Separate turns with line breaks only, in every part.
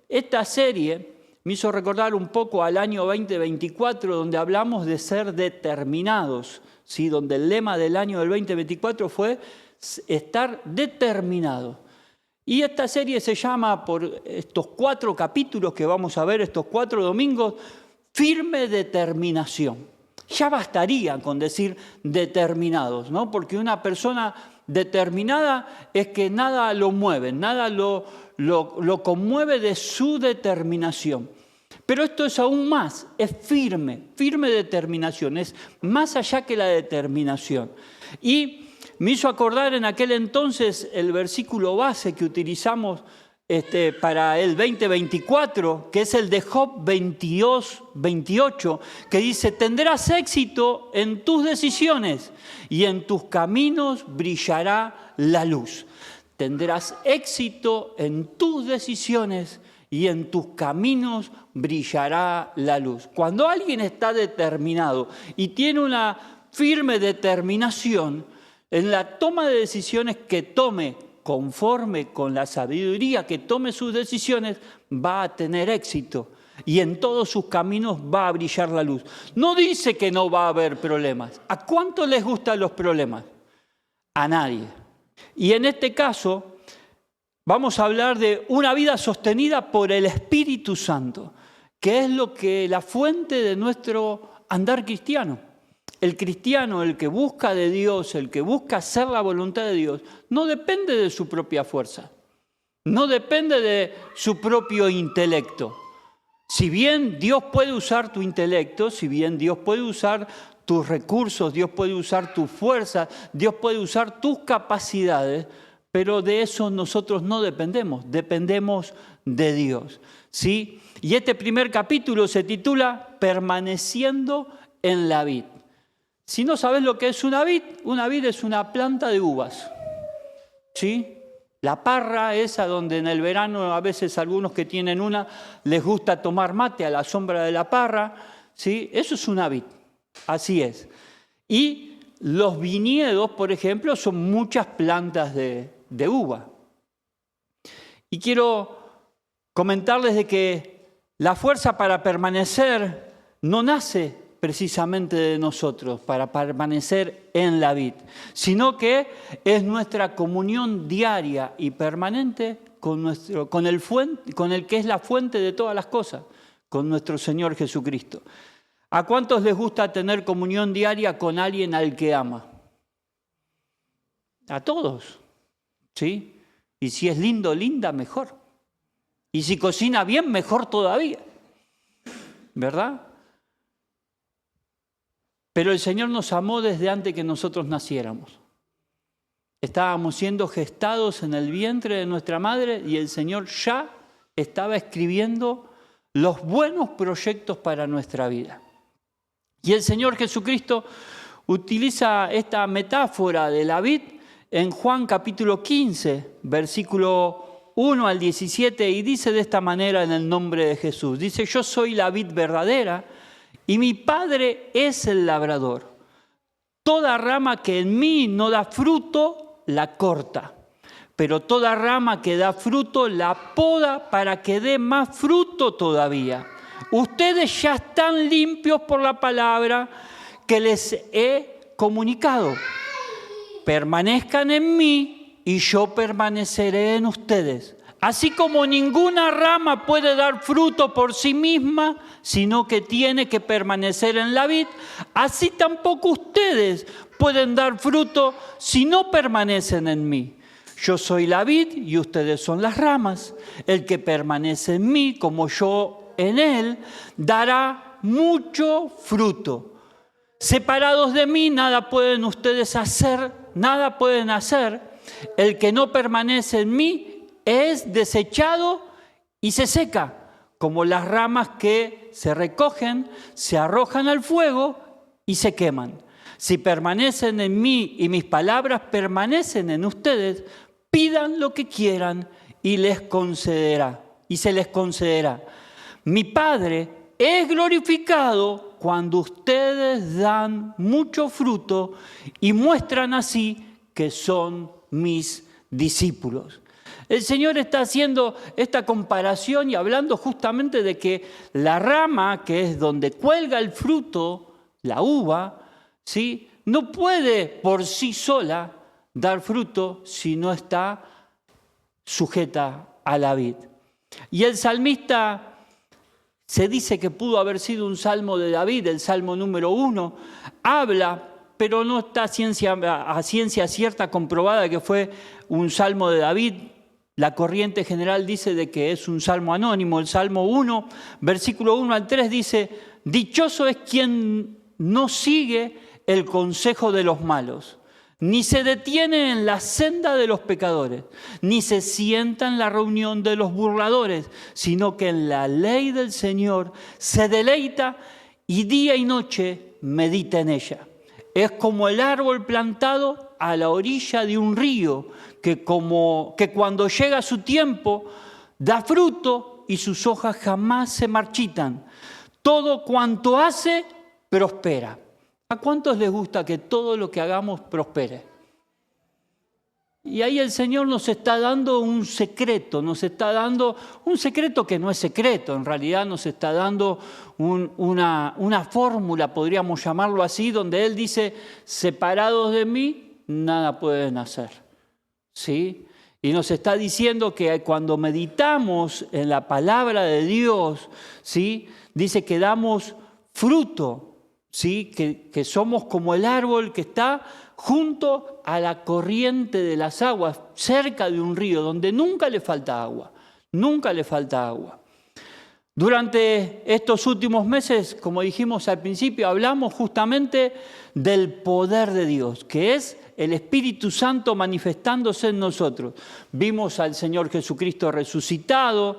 Esta serie me hizo recordar un poco al año 2024, donde hablamos de ser determinados, ¿sí? Donde el lema del año del 2024 fue estar determinado. Y esta serie se llama, por estos 4 capítulos que vamos a ver, estos 4 domingos, Firme Determinación. Ya bastaría con decir determinados, ¿no? Porque una persona determinada es que nada lo mueve, nada lo conmueve de su determinación. Pero esto es aún más, es firme determinación, es más allá que la determinación. Y me hizo acordar en aquel entonces el versículo base que utilizamos para el 2024, que es el de Job 22, 28, que dice: tendrás éxito en tus decisiones y en tus caminos brillará la luz. Tendrás éxito en tus decisiones y en tus caminos brillará la luz. Cuando alguien está determinado y tiene una firme determinación en la toma de decisiones que tome, conforme con la sabiduría que tome sus decisiones, va a tener éxito y en todos sus caminos va a brillar la luz. No dice que no va a haber problemas. ¿A cuánto les gustan los problemas? A nadie. Y en este caso vamos a hablar de una vida sostenida por el Espíritu Santo, que es la fuente de nuestro andar cristiano. El cristiano, el que busca de Dios, el que busca hacer la voluntad de Dios, no depende de su propia fuerza, no depende de su propio intelecto. Si bien Dios puede usar tu intelecto, si bien Dios puede usar tus recursos, Dios puede usar tu fuerza, Dios puede usar tus capacidades, pero de eso nosotros no dependemos, dependemos de Dios, ¿sí? Y este primer capítulo se titula Permaneciendo en la vid. Si no sabes lo que es una vid es una planta de uvas, ¿sí? La parra esa donde en el verano a veces algunos que tienen una les gusta tomar mate a la sombra de la parra, ¿sí? Eso es una vid, así es. Y los viñedos, por ejemplo, son muchas plantas de uva. Y quiero comentarles de que la fuerza para permanecer no nace precisamente de nosotros, para permanecer en la vid, sino que es nuestra comunión diaria y permanente con el que es la fuente de todas las cosas, con nuestro Señor Jesucristo. ¿A cuántos les gusta tener comunión diaria con alguien al que ama? A todos, ¿sí? Y si es lindo, linda, mejor. Y si cocina bien, mejor todavía, ¿verdad? Pero el Señor nos amó desde antes que nosotros naciéramos. Estábamos siendo gestados en el vientre de nuestra madre y el Señor ya estaba escribiendo los buenos proyectos para nuestra vida. Y el Señor Jesucristo utiliza esta metáfora de la vid en Juan capítulo 15, versículo 1 al 17, y dice de esta manera en el nombre de Jesús. Dice: yo soy la vid verdadera y mi Padre es el labrador. Toda rama que en mí no da fruto, la corta. Pero toda rama que da fruto, la poda para que dé más fruto todavía. Ustedes ya están limpios por la palabra que les he comunicado. Permanezcan en mí y yo permaneceré en ustedes. Así como ninguna rama puede dar fruto por sí misma, sino que tiene que permanecer en la vid, así tampoco ustedes pueden dar fruto si no permanecen en mí. Yo soy la vid y ustedes son las ramas. El que permanece en mí, como yo en él, dará mucho fruto. Separados de mí, nada pueden ustedes hacer, nada pueden hacer. El que no permanece en mí es desechado y se seca, como las ramas que se recogen, se arrojan al fuego y se queman. Si permanecen en mí y mis palabras permanecen en ustedes, pidan lo que quieran y se les concederá. Mi Padre es glorificado cuando ustedes dan mucho fruto y muestran así que son mis discípulos. El Señor está haciendo esta comparación y hablando justamente de que la rama, que es donde cuelga el fruto, la uva, ¿sí?, no puede por sí sola dar fruto si no está sujeta a la vid. Y el salmista, se dice que pudo haber sido un salmo de David, el salmo número 1, habla, pero no está a ciencia cierta comprobada que fue un salmo de David. La corriente general dice de que es un salmo anónimo. El Salmo 1, versículo 1 al 3 dice: dichoso es quien no sigue el consejo de los malos, ni se detiene en la senda de los pecadores, ni se sienta en la reunión de los burladores, sino que en la ley del Señor se deleita y día y noche medita en ella. Es como el árbol plantado a la orilla de un río, que cuando llega su tiempo da fruto y sus hojas jamás se marchitan. Todo cuanto hace, prospera. ¿A cuántos les gusta que todo lo que hagamos prospere? Y ahí el Señor nos está dando un secreto, nos está dando un secreto que no es secreto, en realidad nos está dando una fórmula, podríamos llamarlo así, donde Él dice: separados de mí, nada pueden hacer. ¿Sí? Y nos está diciendo que cuando meditamos en la palabra de Dios, ¿sí?, dice que damos fruto, ¿sí?, que somos como el árbol que está junto a la corriente de las aguas, cerca de un río, donde nunca le falta agua, nunca le falta agua. Durante estos últimos meses, como dijimos al principio, hablamos justamente del poder de Dios, que es el Espíritu Santo manifestándose en nosotros. Vimos al Señor Jesucristo resucitado.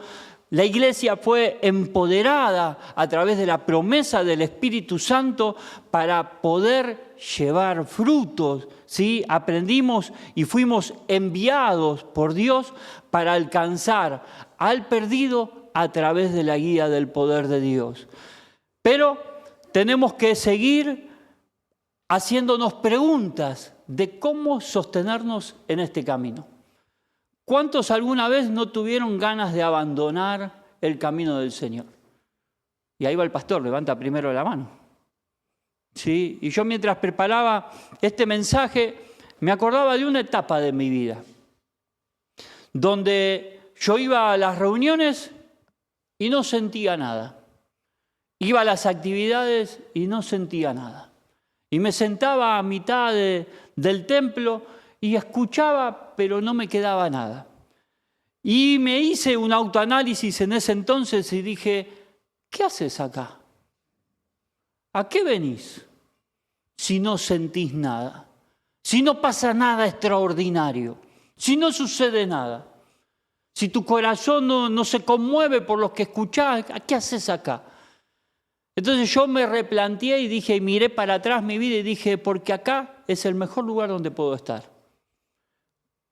La iglesia fue empoderada a través de la promesa del Espíritu Santo para poder llevar frutos, ¿sí? Aprendimos y fuimos enviados por Dios para alcanzar al perdido a través de la guía del poder de Dios. Pero tenemos que seguir haciéndonos preguntas de cómo sostenernos en este camino. ¿Cuántos alguna vez no tuvieron ganas de abandonar el camino del Señor? Y ahí va el pastor, levanta primero la mano. ¿Sí? Y yo mientras preparaba este mensaje, me acordaba de una etapa de mi vida, donde yo iba a las reuniones y no sentía nada. Iba a las actividades y no sentía nada. Y me sentaba a mitad del templo y escuchaba, pero no me quedaba nada. Y me hice un autoanálisis en ese entonces y dije: ¿qué haces acá? ¿A qué venís si no sentís nada? Si no pasa nada extraordinario, si no sucede nada, si tu corazón no se conmueve por lo que escuchás, ¿qué haces acá? Entonces yo me replanteé y dije, y miré para atrás mi vida y dije: porque acá es el mejor lugar donde puedo estar.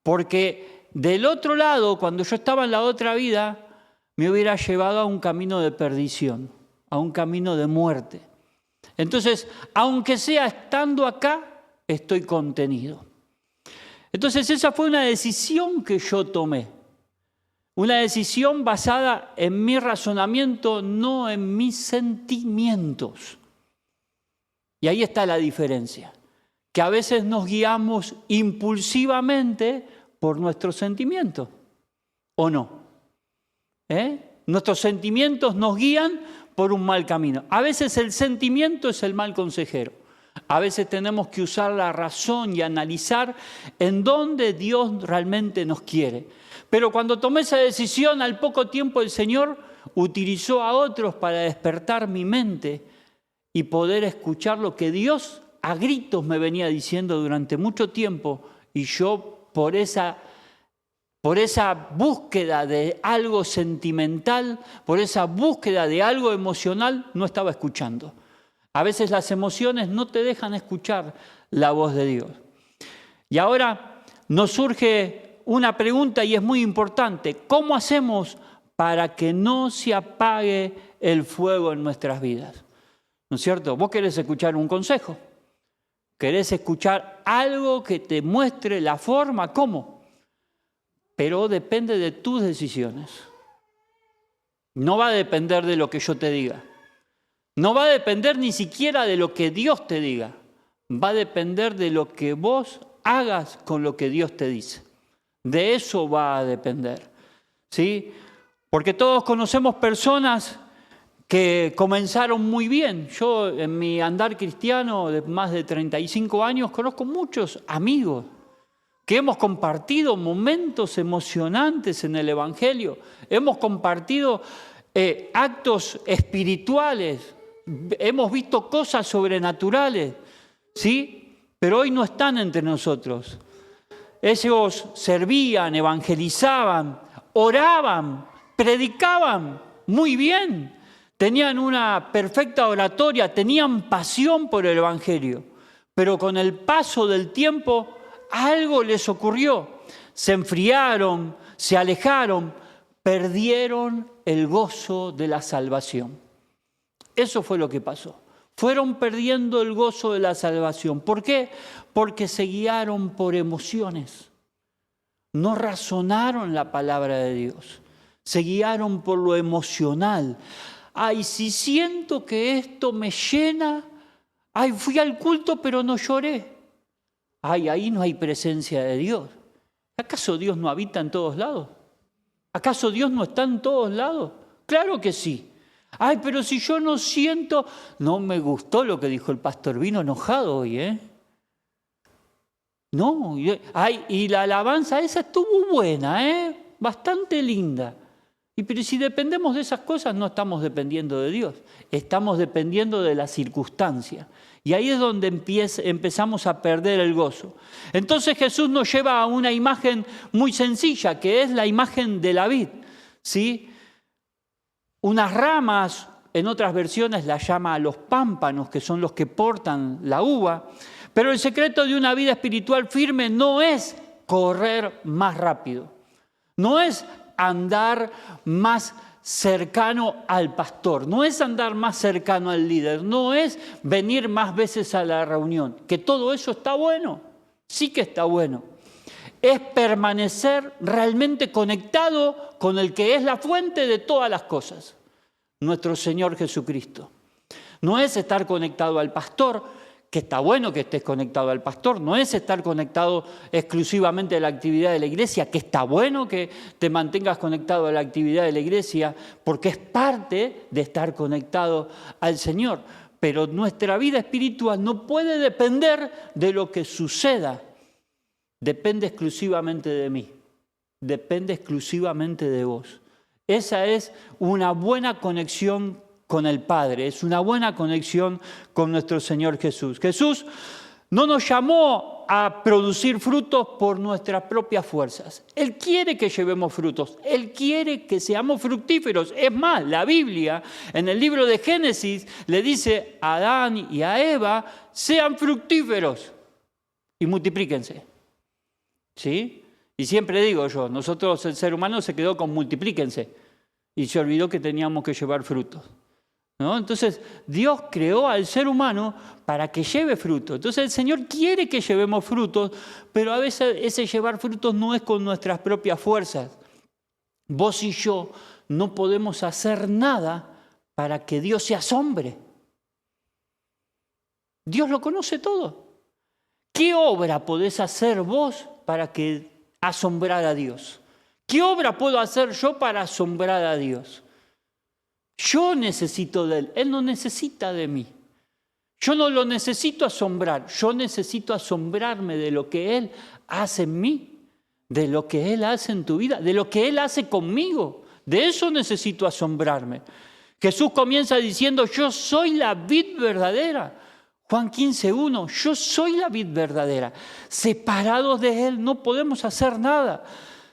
Porque del otro lado, cuando yo estaba en la otra vida, me hubiera llevado a un camino de perdición, a un camino de muerte. Entonces, aunque sea estando acá, estoy contenido. Entonces, esa fue una decisión que yo tomé. Una decisión basada en mi razonamiento, no en mis sentimientos. Y ahí está la diferencia. Que a veces nos guiamos impulsivamente por nuestros sentimientos, ¿o no? Nuestros sentimientos nos guían por un mal camino. A veces el sentimiento es el mal consejero. A veces tenemos que usar la razón y analizar en dónde Dios realmente nos quiere. Pero cuando tomé esa decisión, al poco tiempo el Señor utilizó a otros para despertar mi mente y poder escuchar lo que Dios a gritos me venía diciendo durante mucho tiempo, y yo por esa búsqueda de algo sentimental, por esa búsqueda de algo emocional, no estaba escuchando. A veces las emociones no te dejan escuchar la voz de Dios. Y ahora nos surge una pregunta y es muy importante. ¿Cómo hacemos para que no se apague el fuego en nuestras vidas? ¿No es cierto? Vos querés escuchar un consejo. ¿Querés escuchar algo que te muestre la forma? ¿Cómo? pero depende de tus decisiones. No va a depender de lo que yo te diga. No va a depender ni siquiera de lo que Dios te diga. Va a depender de lo que vos hagas con lo que Dios te dice. De eso va a depender, ¿sí? Porque todos conocemos personas que comenzaron muy bien. Yo en mi andar cristiano de más de 35 años conozco muchos amigos que hemos compartido momentos emocionantes en el Evangelio. Hemos compartido actos espirituales. Hemos visto cosas sobrenaturales, ¿sí? Pero hoy no están entre nosotros. Ellos servían, evangelizaban, oraban, predicaban muy bien. Tenían una perfecta oratoria, tenían pasión por el Evangelio. Pero con el paso del tiempo algo les ocurrió. Se enfriaron, se alejaron, perdieron el gozo de la salvación. Eso fue lo que pasó. Fueron perdiendo el gozo de la salvación. ¿Por qué? Porque se guiaron por emociones. No razonaron la palabra de Dios. Se guiaron por lo emocional. Ay, si siento que esto me llena. Ay, fui al culto pero no lloré. Ay, ahí no hay presencia de Dios. ¿Acaso Dios no habita en todos lados? ¿Acaso Dios no está en todos lados? Claro que sí. Ay, pero si yo no siento... No me gustó lo que dijo el pastor, vino enojado hoy, ¿eh? No, ay, y la alabanza esa estuvo buena, ¿eh? Bastante linda. Pero si dependemos de esas cosas, no estamos dependiendo de Dios. Estamos dependiendo de las circunstancias. Y ahí es donde empezamos a perder el gozo. Entonces Jesús nos lleva a una imagen muy sencilla, que es la imagen de la vid, ¿sí? Unas ramas, en otras versiones las llama a los pámpanos, que son los que portan la uva. Pero el secreto de una vida espiritual firme no es correr más rápido. No es andar más cercano al pastor. No es andar más cercano al líder. No es venir más veces a la reunión. Que todo eso está bueno. Sí que está bueno. Es permanecer realmente conectado con el que es la fuente de todas las cosas, nuestro Señor Jesucristo. No es estar conectado al pastor, que está bueno que estés conectado al pastor, no es estar conectado exclusivamente a la actividad de la iglesia, que está bueno que te mantengas conectado a la actividad de la iglesia, porque es parte de estar conectado al Señor. Pero nuestra vida espiritual no puede depender de lo que suceda. Depende exclusivamente de mí, depende exclusivamente de vos. Esa es una buena conexión con el Padre, es una buena conexión con nuestro Señor Jesús. Jesús no nos llamó a producir frutos por nuestras propias fuerzas. Él quiere que llevemos frutos, Él quiere que seamos fructíferos. Es más, la Biblia, en el libro de Génesis, le dice a Adán y a Eva, sean fructíferos y multiplíquense. ¿Sí? Y siempre digo yo, nosotros el ser humano se quedó con multiplíquense y se olvidó que teníamos que llevar frutos, ¿no? Entonces Dios creó al ser humano para que lleve frutos. Entonces el Señor quiere que llevemos frutos, pero a veces ese llevar frutos no es con nuestras propias fuerzas. Vos y yo no podemos hacer nada para que Dios se asombre. Dios lo conoce todo. ¿Qué obra podés hacer vos para que asombrar a Dios? ¿Qué obra puedo hacer yo para asombrar a Dios? Yo necesito de Él, Él no necesita de mí. Yo no lo necesito asombrar, yo necesito asombrarme de lo que Él hace en mí, de lo que Él hace en tu vida, de lo que Él hace conmigo. De eso necesito asombrarme. Jesús comienza diciendo, yo soy la vid verdadera. Juan 15:1, yo soy la vid verdadera. Separados de Él no podemos hacer nada,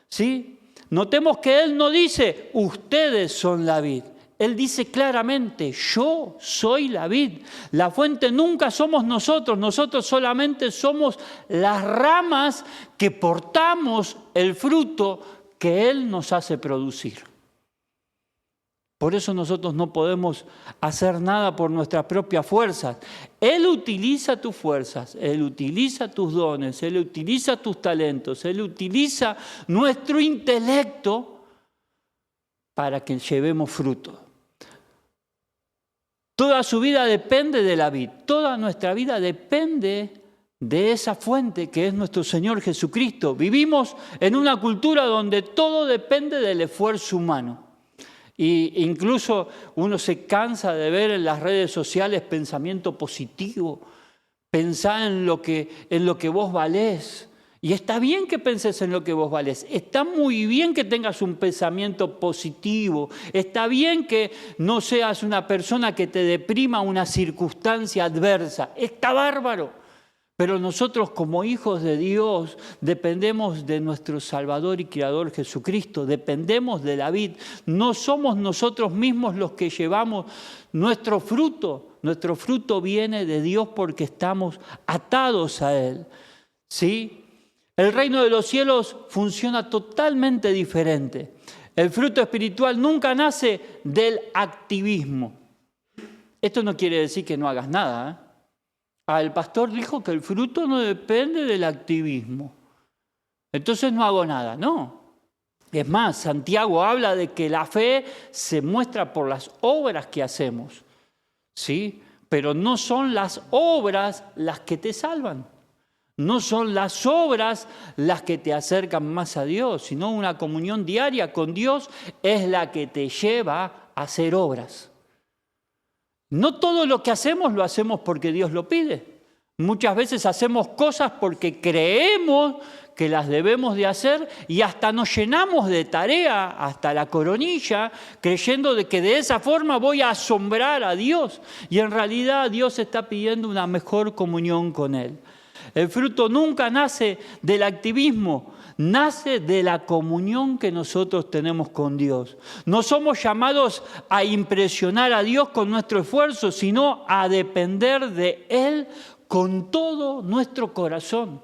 ¿sí? Notemos que Él no dice, ustedes son la vid. Él dice claramente, yo soy la vid. La fuente nunca somos nosotros, nosotros solamente somos las ramas que portamos el fruto que Él nos hace producir. Por eso nosotros no podemos hacer nada por nuestras propias fuerzas. Él utiliza tus fuerzas, Él utiliza tus dones, Él utiliza tus talentos, Él utiliza nuestro intelecto para que llevemos fruto. Toda su vida depende de la vid, toda nuestra vida depende de esa fuente que es nuestro Señor Jesucristo. Vivimos en una cultura donde todo depende del esfuerzo humano. Y incluso uno se cansa de ver en las redes sociales pensamiento positivo, pensar en lo que vos valés. Y está bien que penses en lo que vos valés, está muy bien que tengas un pensamiento positivo, está bien que no seas una persona que te deprima una circunstancia adversa, está bárbaro. Pero nosotros como hijos de Dios dependemos de nuestro Salvador y Creador Jesucristo, dependemos de la vid. No somos nosotros mismos los que llevamos nuestro fruto. Nuestro fruto viene de Dios porque estamos atados a Él. ¿Sí? El reino de los cielos funciona totalmente diferente. El fruto espiritual nunca nace del activismo. Esto no quiere decir que no hagas nada, ¿eh? El pastor dijo que el fruto no depende del activismo. Entonces no hago nada, no. Es más, Santiago habla de que la fe se muestra por las obras que hacemos, ¿sí? Pero no son las obras las que te salvan. No son las obras las que te acercan más a Dios, sino una comunión diaria con Dios es la que te lleva a hacer obras. No todo lo que hacemos lo hacemos porque Dios lo pide. Muchas veces hacemos cosas porque creemos que las debemos de hacer y hasta nos llenamos de tarea, hasta la coronilla, creyendo de que de esa forma voy a asombrar a Dios. Y en realidad Dios está pidiendo una mejor comunión con Él. El fruto nunca nace del activismo, nace de la comunión que nosotros tenemos con Dios. No somos llamados a impresionar a Dios con nuestro esfuerzo, sino a depender de Él con todo nuestro corazón,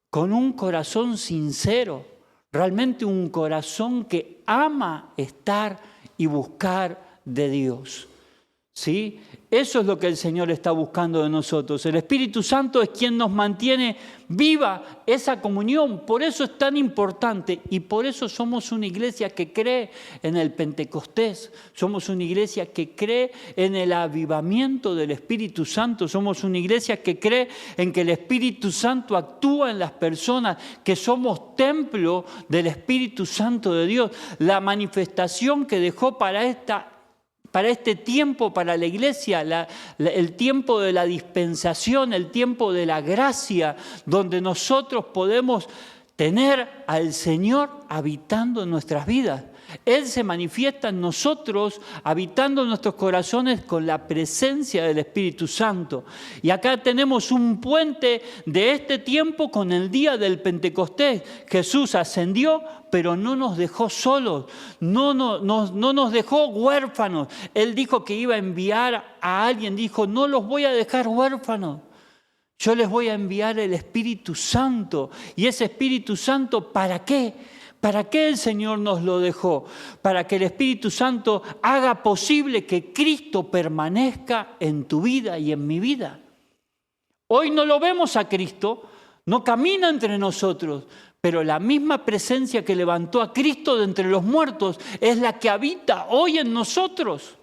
con un corazón sincero, realmente un corazón que ama estar y buscar de Dios. ¿Sí? Eso es lo que el Señor está buscando de nosotros. El Espíritu Santo es quien nos mantiene viva esa comunión. Por eso es tan importante y por eso somos una iglesia que cree en el Pentecostés. Somos una iglesia que cree en el avivamiento del Espíritu Santo. Somos una iglesia que cree en que el Espíritu Santo actúa en las personas, que somos templo del Espíritu Santo de Dios. La manifestación que dejó para este tiempo, para la iglesia, el tiempo de la dispensación, el tiempo de la gracia, donde nosotros podemos tener al Señor habitando en nuestras vidas. Él se manifiesta en nosotros, habitando en nuestros corazones con la presencia del Espíritu Santo. Y acá tenemos un puente de este tiempo con el día del Pentecostés. Jesús ascendió, pero no nos dejó solos, no nos dejó huérfanos. Él dijo que iba a enviar a alguien, dijo, no los voy a dejar huérfanos. Yo les voy a enviar el Espíritu Santo. ¿Y ese Espíritu Santo para qué? ¿Para qué el Señor nos lo dejó? Para que el Espíritu Santo haga posible que Cristo permanezca en tu vida y en mi vida. Hoy no lo vemos a Cristo, no camina entre nosotros, pero la misma presencia que levantó a Cristo de entre los muertos es la que habita hoy en nosotros.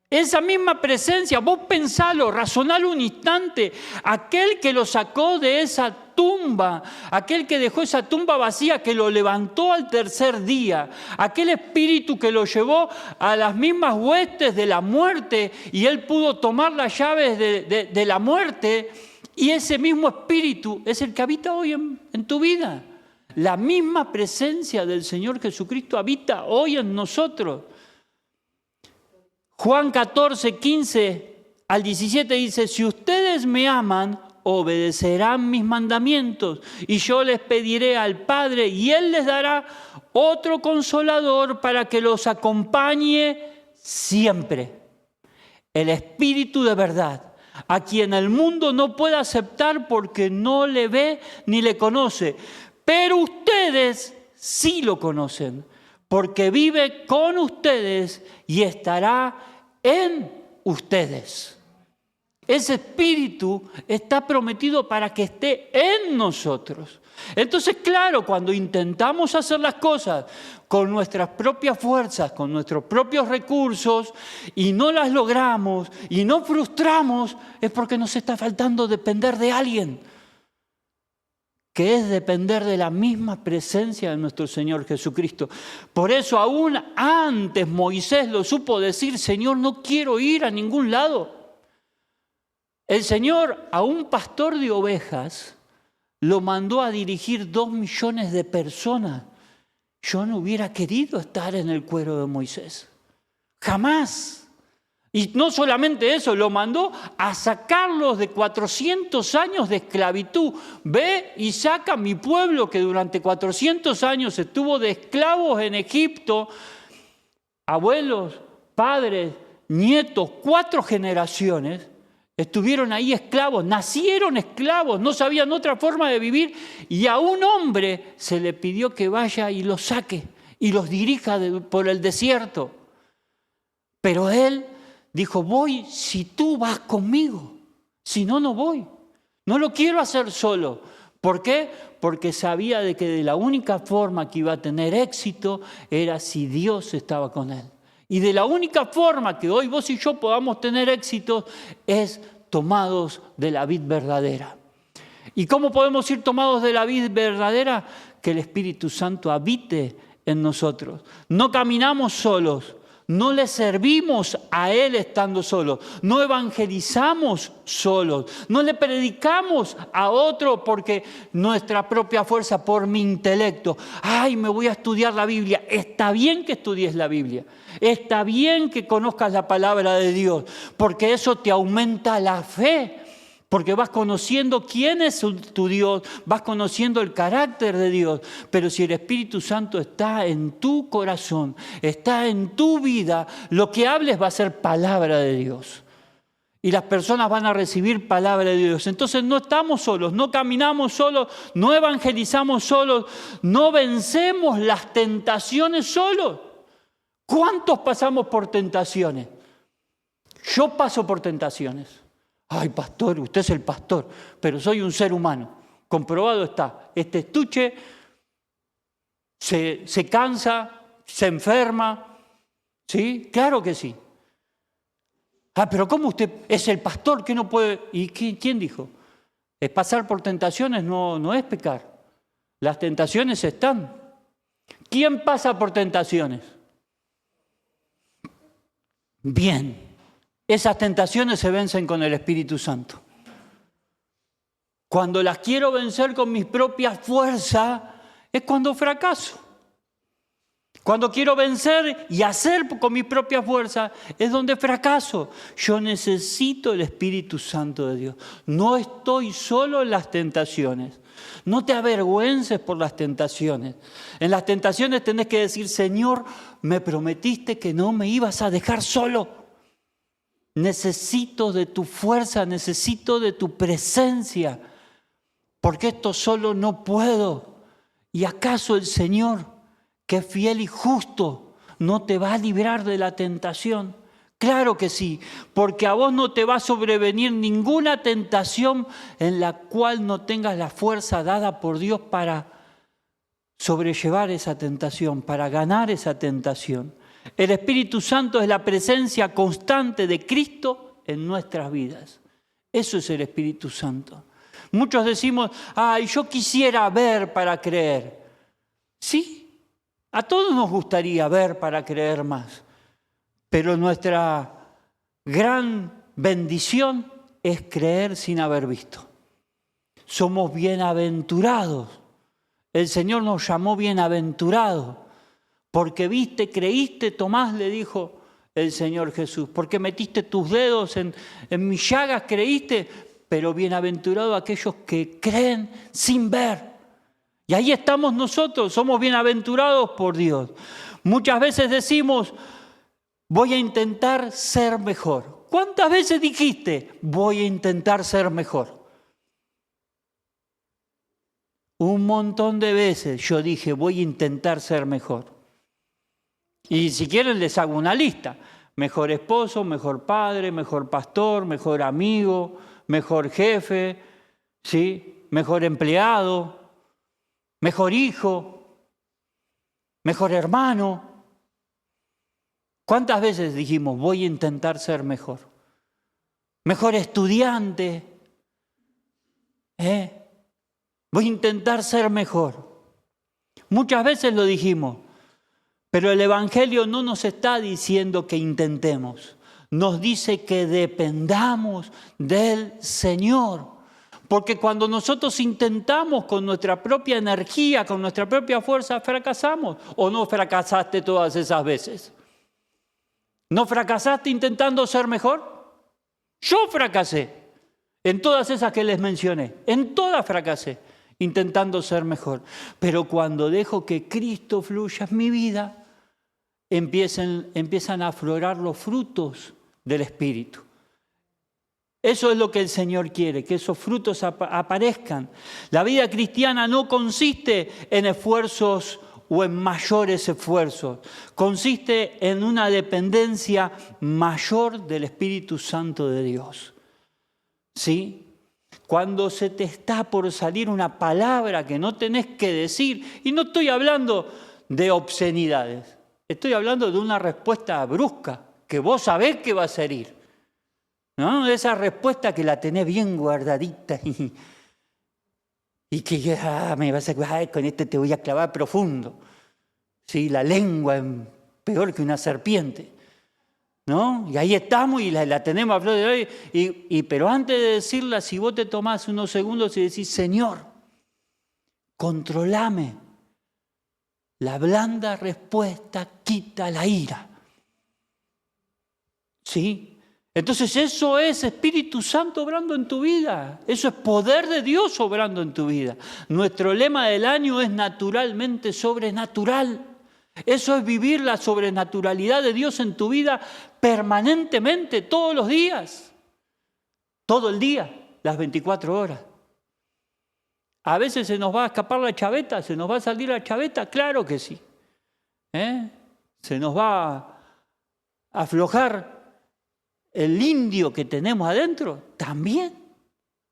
Esa misma presencia, vos pensalo, razonalo un instante, aquel que lo sacó de esa tumba, aquel que dejó esa tumba vacía, que lo levantó al tercer día, aquel espíritu que lo llevó a las mismas huestes de la muerte y él pudo tomar las llaves de la muerte, y ese mismo espíritu es el que habita hoy en tu vida. La misma presencia del Señor Jesucristo habita hoy en nosotros. Juan 14, 15 al 17 dice, si ustedes me aman, obedecerán mis mandamientos, y yo les pediré al Padre, y Él les dará otro consolador para que los acompañe siempre. El Espíritu de verdad, a quien el mundo no puede aceptar porque no le ve ni le conoce, pero ustedes sí lo conocen, porque vive con ustedes y estará en ustedes. Ese Espíritu está prometido para que esté en nosotros. Entonces, claro, cuando intentamos hacer las cosas con nuestras propias fuerzas, con nuestros propios recursos, y no las logramos, y nos frustramos, es porque nos está faltando depender de alguien, que es depender de la misma presencia de nuestro Señor Jesucristo. Por eso aún antes Moisés lo supo decir: Señor, no quiero ir a ningún lado. El Señor a un pastor de ovejas lo mandó a dirigir 2 millones de personas. Yo no hubiera querido estar en el cuero de Moisés. Jamás. Y no solamente eso, lo mandó a sacarlos de 400 años de esclavitud. Ve y saca a mi pueblo que durante 400 años estuvo de esclavos en Egipto. Abuelos, padres, nietos, 4 generaciones. Estuvieron ahí esclavos, nacieron esclavos, no sabían otra forma de vivir, y a un hombre se le pidió que vaya y los saque y los dirija por el desierto. Pero él dijo: voy si tú vas conmigo, si no, no voy. No lo quiero hacer solo. ¿Por qué? Porque sabía de que de la única forma que iba a tener éxito era si Dios estaba con él. Y de la única forma que hoy vos y yo podamos tener éxito es tomados de la vid verdadera. ¿Y cómo podemos ir tomados de la vid verdadera? Que el Espíritu Santo habite en nosotros. No caminamos solos, no le servimos a Él estando solos, no evangelizamos solos, no le predicamos a otro porque nuestra propia fuerza, por mi intelecto. ¡Ay, me voy a estudiar la Biblia! Está bien que estudies la Biblia, está bien que conozcas la palabra de Dios, porque eso te aumenta la fe. Porque vas conociendo quién es tu Dios, vas conociendo el carácter de Dios. Pero si el Espíritu Santo está en tu corazón, está en tu vida, lo que hables va a ser palabra de Dios. Y las personas van a recibir palabra de Dios. Entonces no estamos solos, no caminamos solos, no evangelizamos solos, no vencemos las tentaciones solos. ¿Cuántos pasamos por tentaciones? Yo paso por tentaciones. Ay, pastor, usted es el pastor, pero soy un ser humano. Comprobado está. Este estuche se cansa, se enferma. ¿Sí? Claro que sí. Ah, pero ¿cómo usted es el pastor que no puede? ¿Y quién dijo? Es pasar por tentaciones, no es pecar. Las tentaciones están. ¿Quién pasa por tentaciones? Bien. Esas tentaciones se vencen con el Espíritu Santo. Cuando las quiero vencer con mis propias fuerzas, es cuando fracaso. Cuando quiero vencer y hacer con mis propias fuerzas, es donde fracaso. Yo necesito el Espíritu Santo de Dios. No estoy solo en las tentaciones. No te avergüences por las tentaciones. En las tentaciones tenés que decir: Señor, me prometiste que no me ibas a dejar solo. Necesito de tu fuerza, necesito de tu presencia, porque esto solo no puedo. ¿Y acaso el Señor, que es fiel y justo, no te va a librar de la tentación? Claro que sí, porque a vos no te va a sobrevenir ninguna tentación en la cual no tengas la fuerza dada por Dios para sobrellevar esa tentación, para ganar esa tentación. El Espíritu Santo es la presencia constante de Cristo en nuestras vidas. Eso es el Espíritu Santo. Muchos decimos: ay, yo quisiera ver para creer. Sí, a todos nos gustaría ver para creer más. Pero nuestra gran bendición es creer sin haber visto. Somos bienaventurados. El Señor nos llamó bienaventurados. Porque viste, creíste, Tomás, le dijo el Señor Jesús. Porque metiste tus dedos en mis llagas, creíste. Pero bienaventurados aquellos que creen sin ver. Y ahí estamos nosotros, somos bienaventurados por Dios. Muchas veces decimos: voy a intentar ser mejor. ¿Cuántas veces dijiste: voy a intentar ser mejor? Un montón de veces yo dije: voy a intentar ser mejor. Y si quieren les hago una lista. Mejor esposo, mejor padre, mejor pastor, mejor amigo, mejor jefe, ¿sí? Mejor empleado, mejor hijo, mejor hermano. ¿Cuántas veces dijimos, voy a intentar ser mejor? Mejor estudiante, voy a intentar ser mejor. Muchas veces lo dijimos, pero el Evangelio no nos está diciendo que intentemos, nos dice que dependamos del Señor. Porque cuando nosotros intentamos con nuestra propia energía, con nuestra propia fuerza, fracasamos. ¿O no fracasaste todas esas veces? ¿No fracasaste intentando ser mejor? Yo fracasé en todas esas que les mencioné. En todas fracasé intentando ser mejor. Pero cuando dejo que Cristo fluya en mi vida, empiezan a aflorar los frutos del Espíritu. Eso es lo que el Señor quiere, que esos frutos aparezcan. La vida cristiana no consiste en esfuerzos o en mayores esfuerzos. Consiste en una dependencia mayor del Espíritu Santo de Dios. ¿Sí? Cuando se te está por salir una palabra que no tenés que decir, y no estoy hablando de obscenidades, estoy hablando de una respuesta brusca, que vos sabés que va a herir. ¿No? Esa respuesta que la tenés bien guardadita y que me vas a con este te voy a clavar profundo. ¿Sí? La lengua es peor que una serpiente. ¿No? Y ahí estamos y la tenemos a flor de hoy. Pero antes de decirla, si vos te tomás unos segundos y decís, Señor, controlame. La blanda respuesta quita la ira. ¿Sí? Entonces eso es Espíritu Santo obrando en tu vida. Eso es poder de Dios obrando en tu vida. Nuestro lema del año es naturalmente sobrenatural. Eso es vivir la sobrenaturalidad de Dios en tu vida permanentemente, todos los días. Todo el día, las 24 horas. A veces se nos va a escapar la chaveta, se nos va a salir la chaveta, claro que sí. Se nos va a aflojar el indio que tenemos adentro, también,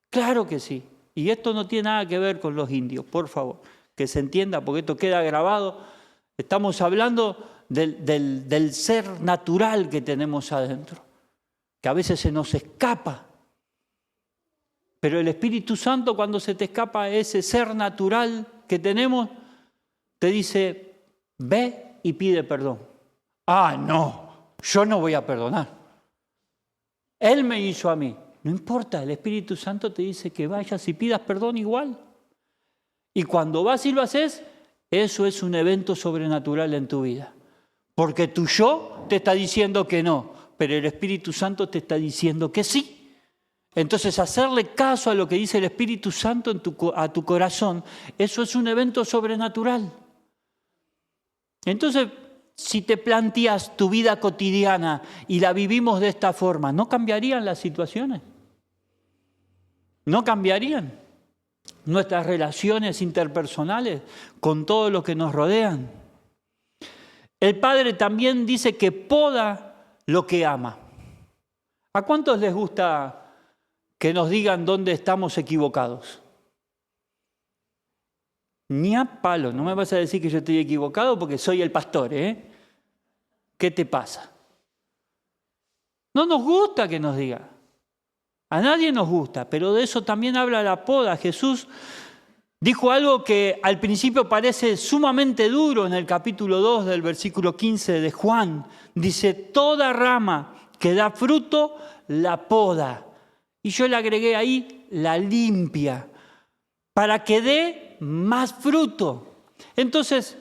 claro que sí. Y esto no tiene nada que ver con los indios, por favor, que se entienda, porque esto queda grabado. Estamos hablando del ser natural que tenemos adentro, que a veces se nos escapa. Pero el Espíritu Santo, cuando se te escapa ese ser natural que tenemos, te dice, ve y pide perdón. Ah, no, yo no voy a perdonar. Él me hizo a mí. No importa, el Espíritu Santo te dice que vayas y pidas perdón igual. Y cuando vas y lo haces, eso es un evento sobrenatural en tu vida. Porque tu yo te está diciendo que no, pero el Espíritu Santo te está diciendo que sí. Entonces, hacerle caso a lo que dice el Espíritu Santo a tu corazón, eso es un evento sobrenatural. Entonces, si te planteas tu vida cotidiana y la vivimos de esta forma, ¿no cambiarían las situaciones? ¿No cambiarían nuestras relaciones interpersonales con todo lo que nos rodean? El Padre también dice que poda lo que ama. ¿A cuántos les gusta que nos digan dónde estamos equivocados? Ni a palo, no me vas a decir que yo estoy equivocado porque soy el pastor, ¿eh? ¿Qué te pasa? No nos gusta que nos diga. A nadie nos gusta, pero de eso también habla la poda. Jesús dijo algo que al principio parece sumamente duro en el capítulo 2 del versículo 15 de Juan. Dice, toda rama que da fruto, la poda. Y yo le agregué ahí, la limpia, para que dé más fruto. Entonces,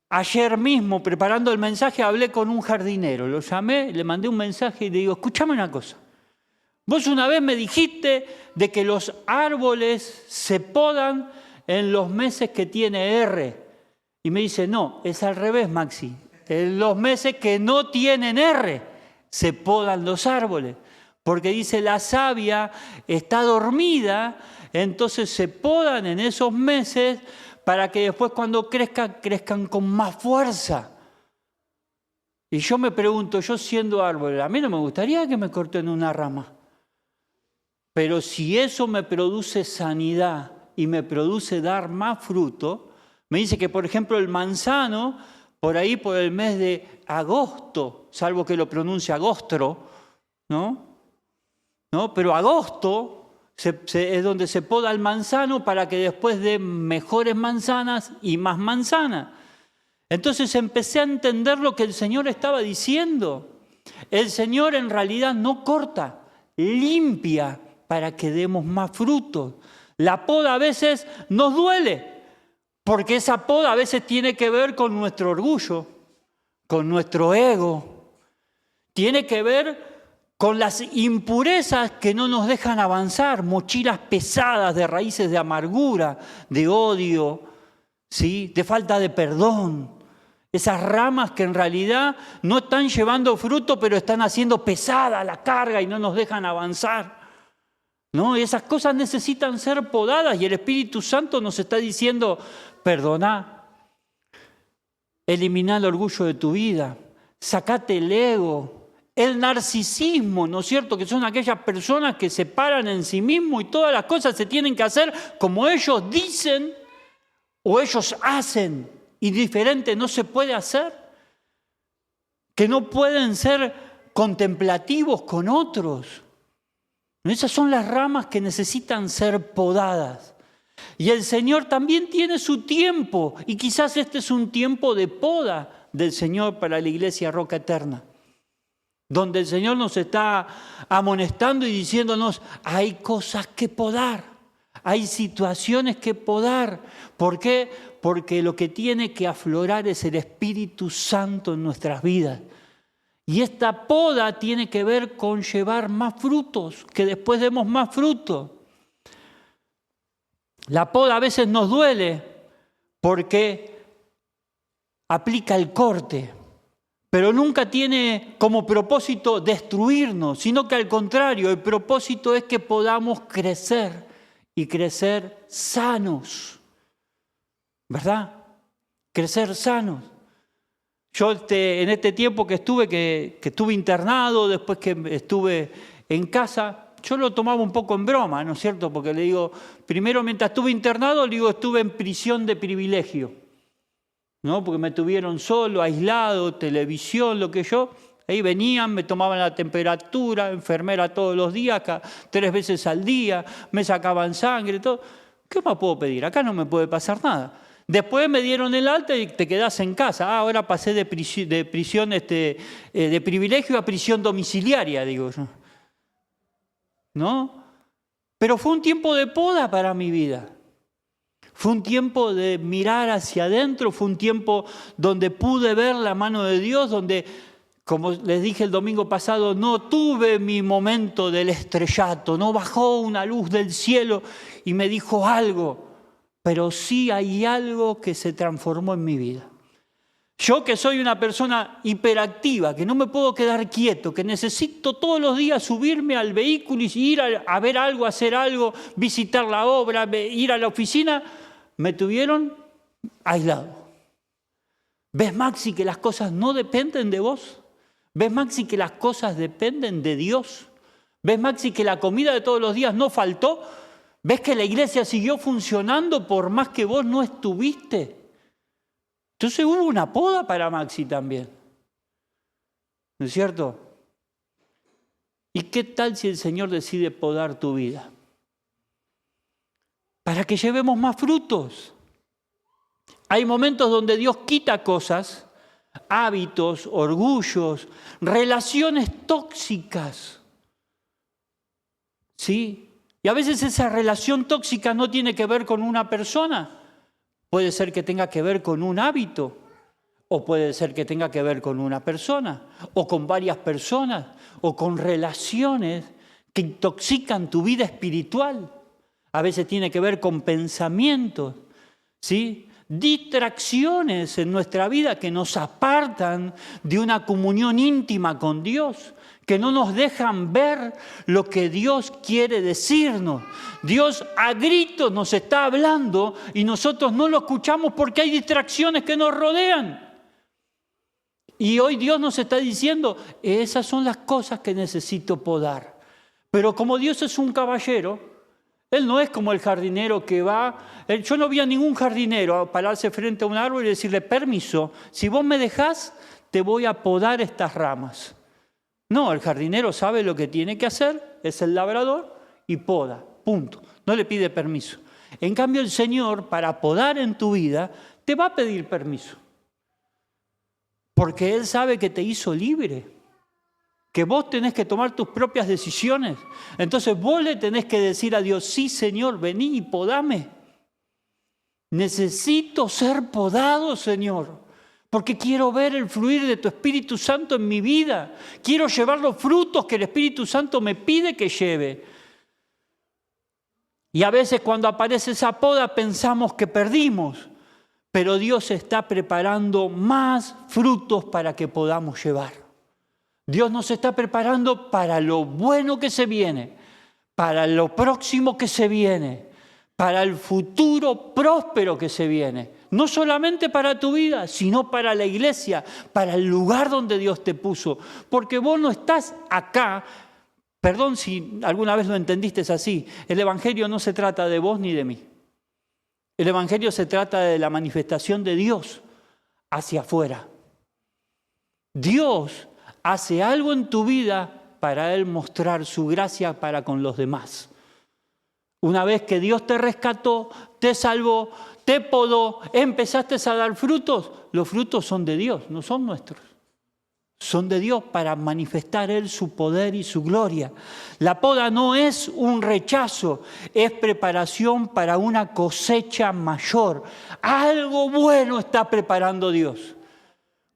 ayer mismo, preparando el mensaje, hablé con un jardinero. Lo llamé, le mandé un mensaje y le digo, escúchame una cosa. Vos una vez me dijiste de que los árboles se podan en los meses que tiene R. Y me dice, no, es al revés, Maxi. En los meses que no tienen R se podan los árboles. Porque dice, la savia está dormida, entonces se podan en esos meses para que después cuando crezcan con más fuerza. Y yo me pregunto, yo siendo árbol, a mí no me gustaría que me corten una rama. Pero si eso me produce sanidad y me produce dar más fruto, me dice que, por ejemplo, el manzano, por ahí por el mes de agosto, salvo que lo pronuncie agostro, ¿no? Pero agosto es donde se poda el manzano para que después dé mejores manzanas y más manzanas. Entonces empecé a entender lo que el Señor estaba diciendo. El Señor en realidad no corta, limpia para que demos más frutos. La poda a veces nos duele, porque esa poda a veces tiene que ver con nuestro orgullo, con nuestro ego. Tiene que ver con las impurezas que no nos dejan avanzar, mochilas pesadas de raíces de amargura, de odio, ¿sí? De falta de perdón. Esas ramas que en realidad no están llevando fruto, pero están haciendo pesada la carga y no nos dejan avanzar. ¿No? Esas cosas necesitan ser podadas y el Espíritu Santo nos está diciendo, perdoná, elimina el orgullo de tu vida, sacate el ego, el narcisismo, ¿no es cierto? Que son aquellas personas que se paran en sí mismos y todas las cosas se tienen que hacer como ellos dicen o ellos hacen y diferente no se puede hacer, que no pueden ser contemplativos con otros. Esas son las ramas que necesitan ser podadas. Y el Señor también tiene su tiempo. Y quizás este es un tiempo de poda del Señor para la Iglesia Roca Eterna. Donde el Señor nos está amonestando y diciéndonos, hay cosas que podar. Hay situaciones que podar. ¿Por qué? Porque lo que tiene que aflorar es el Espíritu Santo en nuestras vidas. Y esta poda tiene que ver con llevar más frutos, que después demos más frutos. La poda a veces nos duele porque aplica el corte, pero nunca tiene como propósito destruirnos, sino que al contrario, el propósito es que podamos crecer y crecer sanos, ¿verdad? Crecer sanos. Yo en este tiempo que estuve internado, después que estuve en casa, yo lo tomaba un poco en broma, ¿no es cierto? Porque le digo, primero mientras estuve internado, le digo, estuve en prisión de privilegio, ¿no? Porque me tuvieron solo, aislado, televisión, lo que yo. Ahí venían, me tomaban la temperatura, enfermera todos los días, 3 veces al día, me sacaban sangre, todo. ¿Qué más puedo pedir? Acá no me puede pasar nada. Después me dieron el alta y te quedás en casa. Ahora pasé de prisión de privilegio a prisión domiciliaria, digo yo. ¿No? Pero fue un tiempo de poda para mi vida. Fue un tiempo de mirar hacia adentro, fue un tiempo donde pude ver la mano de Dios, donde, como les dije el domingo pasado, no tuve mi momento del estrellato, no bajó una luz del cielo y me dijo algo. Pero sí hay algo que se transformó en mi vida. Yo que soy una persona hiperactiva, que no me puedo quedar quieto, que necesito todos los días subirme al vehículo y ir a ver algo, hacer algo, visitar la obra, ir a la oficina, me tuvieron aislado. ¿Ves, Maxi, que las cosas no dependen de vos? ¿Ves, Maxi, que las cosas dependen de Dios? ¿Ves, Maxi, que la comida de todos los días no faltó? ¿Ves que la iglesia siguió funcionando por más que vos no estuviste? Entonces hubo una poda para Maxi también. ¿No es cierto? ¿Y qué tal si el Señor decide podar tu vida? Para que llevemos más frutos. Hay momentos donde Dios quita cosas, hábitos, orgullos, relaciones tóxicas. ¿Sí? Y a veces esa relación tóxica no tiene que ver con una persona. Puede ser que tenga que ver con un hábito. O puede ser que tenga que ver con una persona. O con varias personas. O con relaciones que intoxican tu vida espiritual. A veces tiene que ver con pensamientos. ¿Sí? Distracciones en nuestra vida que nos apartan de una comunión íntima con Dios, que no nos dejan ver lo que Dios quiere decirnos. Dios a gritos nos está hablando y nosotros no lo escuchamos porque hay distracciones que nos rodean. Y hoy Dios nos está diciendo, esas son las cosas que necesito podar. Pero como Dios es un caballero, Él no es como el jardinero que va. Yo no vi a ningún jardinero pararse frente a un árbol y decirle, permiso, si vos me dejás, te voy a podar estas ramas. No, el jardinero sabe lo que tiene que hacer, es el labrador y poda, punto. No le pide permiso. En cambio, el Señor, para podar en tu vida, te va a pedir permiso. Porque Él sabe que te hizo libre, que vos tenés que tomar tus propias decisiones. Entonces vos le tenés que decir a Dios, sí, Señor, vení y podame. Necesito ser podado, Señor, porque quiero ver el fluir de tu Espíritu Santo en mi vida. Quiero llevar los frutos que el Espíritu Santo me pide que lleve. Y a veces cuando aparece esa poda pensamos que perdimos, pero Dios está preparando más frutos para que podamos llevar. Dios nos está preparando para lo bueno que se viene, para lo próximo que se viene, para el futuro próspero que se viene. No solamente para tu vida, sino para la iglesia, para el lugar donde Dios te puso. Porque vos no estás acá. Perdón si alguna vez lo entendiste así. El Evangelio no se trata de vos ni de mí. El Evangelio se trata de la manifestación de Dios hacia afuera. Dios hace algo en tu vida para Él mostrar su gracia para con los demás. Una vez que Dios te rescató, te salvó, te podó, empezaste a dar frutos, los frutos son de Dios, no son nuestros. Son de Dios para manifestar Él su poder y su gloria. La poda no es un rechazo, es preparación para una cosecha mayor. Algo bueno está preparando Dios.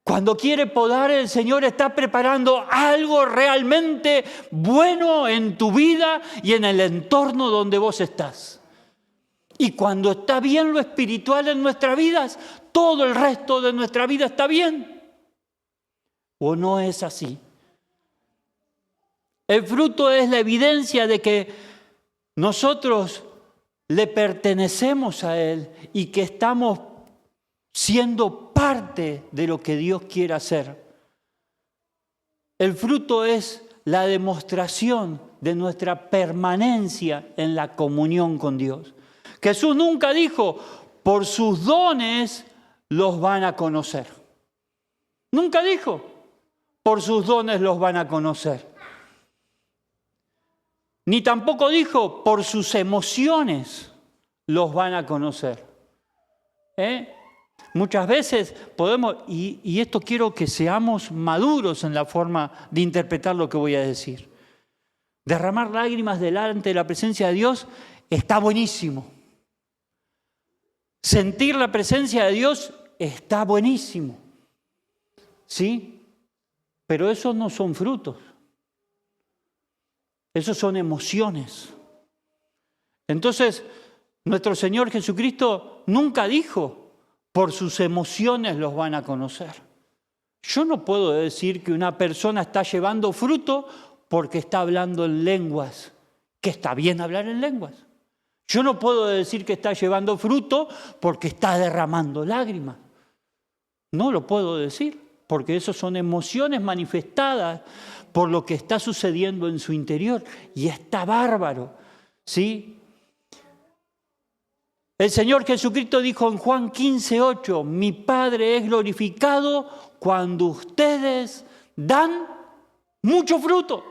Cuando quiere podar, el Señor está preparando algo realmente bueno en tu vida y en el entorno donde vos estás. Y cuando está bien lo espiritual en nuestras vidas, todo el resto de nuestra vida está bien. ¿O no es así? El fruto es la evidencia de que nosotros le pertenecemos a Él y que estamos siendo parte de lo que Dios quiere hacer. El fruto es la demostración de nuestra permanencia en la comunión con Dios. Jesús nunca dijo, por sus dones los van a conocer. Nunca dijo, por sus dones los van a conocer. Ni tampoco dijo, por sus emociones los van a conocer. Muchas veces podemos, y esto quiero que seamos maduros en la forma de interpretar lo que voy a decir. Derramar lágrimas delante de la presencia de Dios está buenísimo. Sentir la presencia de Dios está buenísimo. ¿Sí? Pero esos no son frutos. Esos son emociones. Entonces, nuestro Señor Jesucristo nunca dijo, por sus emociones los van a conocer. Yo no puedo decir que una persona está llevando fruto porque está hablando en lenguas, que está bien hablar en lenguas. Yo no puedo decir que está llevando fruto porque está derramando lágrimas. No lo puedo decir, porque eso son emociones manifestadas por lo que está sucediendo en su interior. Y está bárbaro, ¿sí? El Señor Jesucristo dijo en Juan 15:8, mi Padre es glorificado cuando ustedes dan mucho fruto.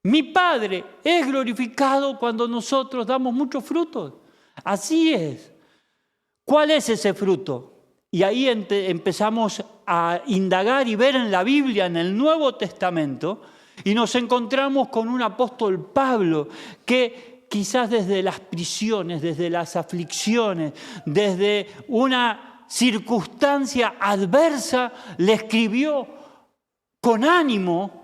Mi Padre es glorificado cuando nosotros damos muchos frutos. Así es. ¿Cuál es ese fruto? Y ahí empezamos a indagar y ver en la Biblia, en el Nuevo Testamento, y nos encontramos con un apóstol Pablo que quizás desde las prisiones, desde las aflicciones, desde una circunstancia adversa, le escribió con ánimo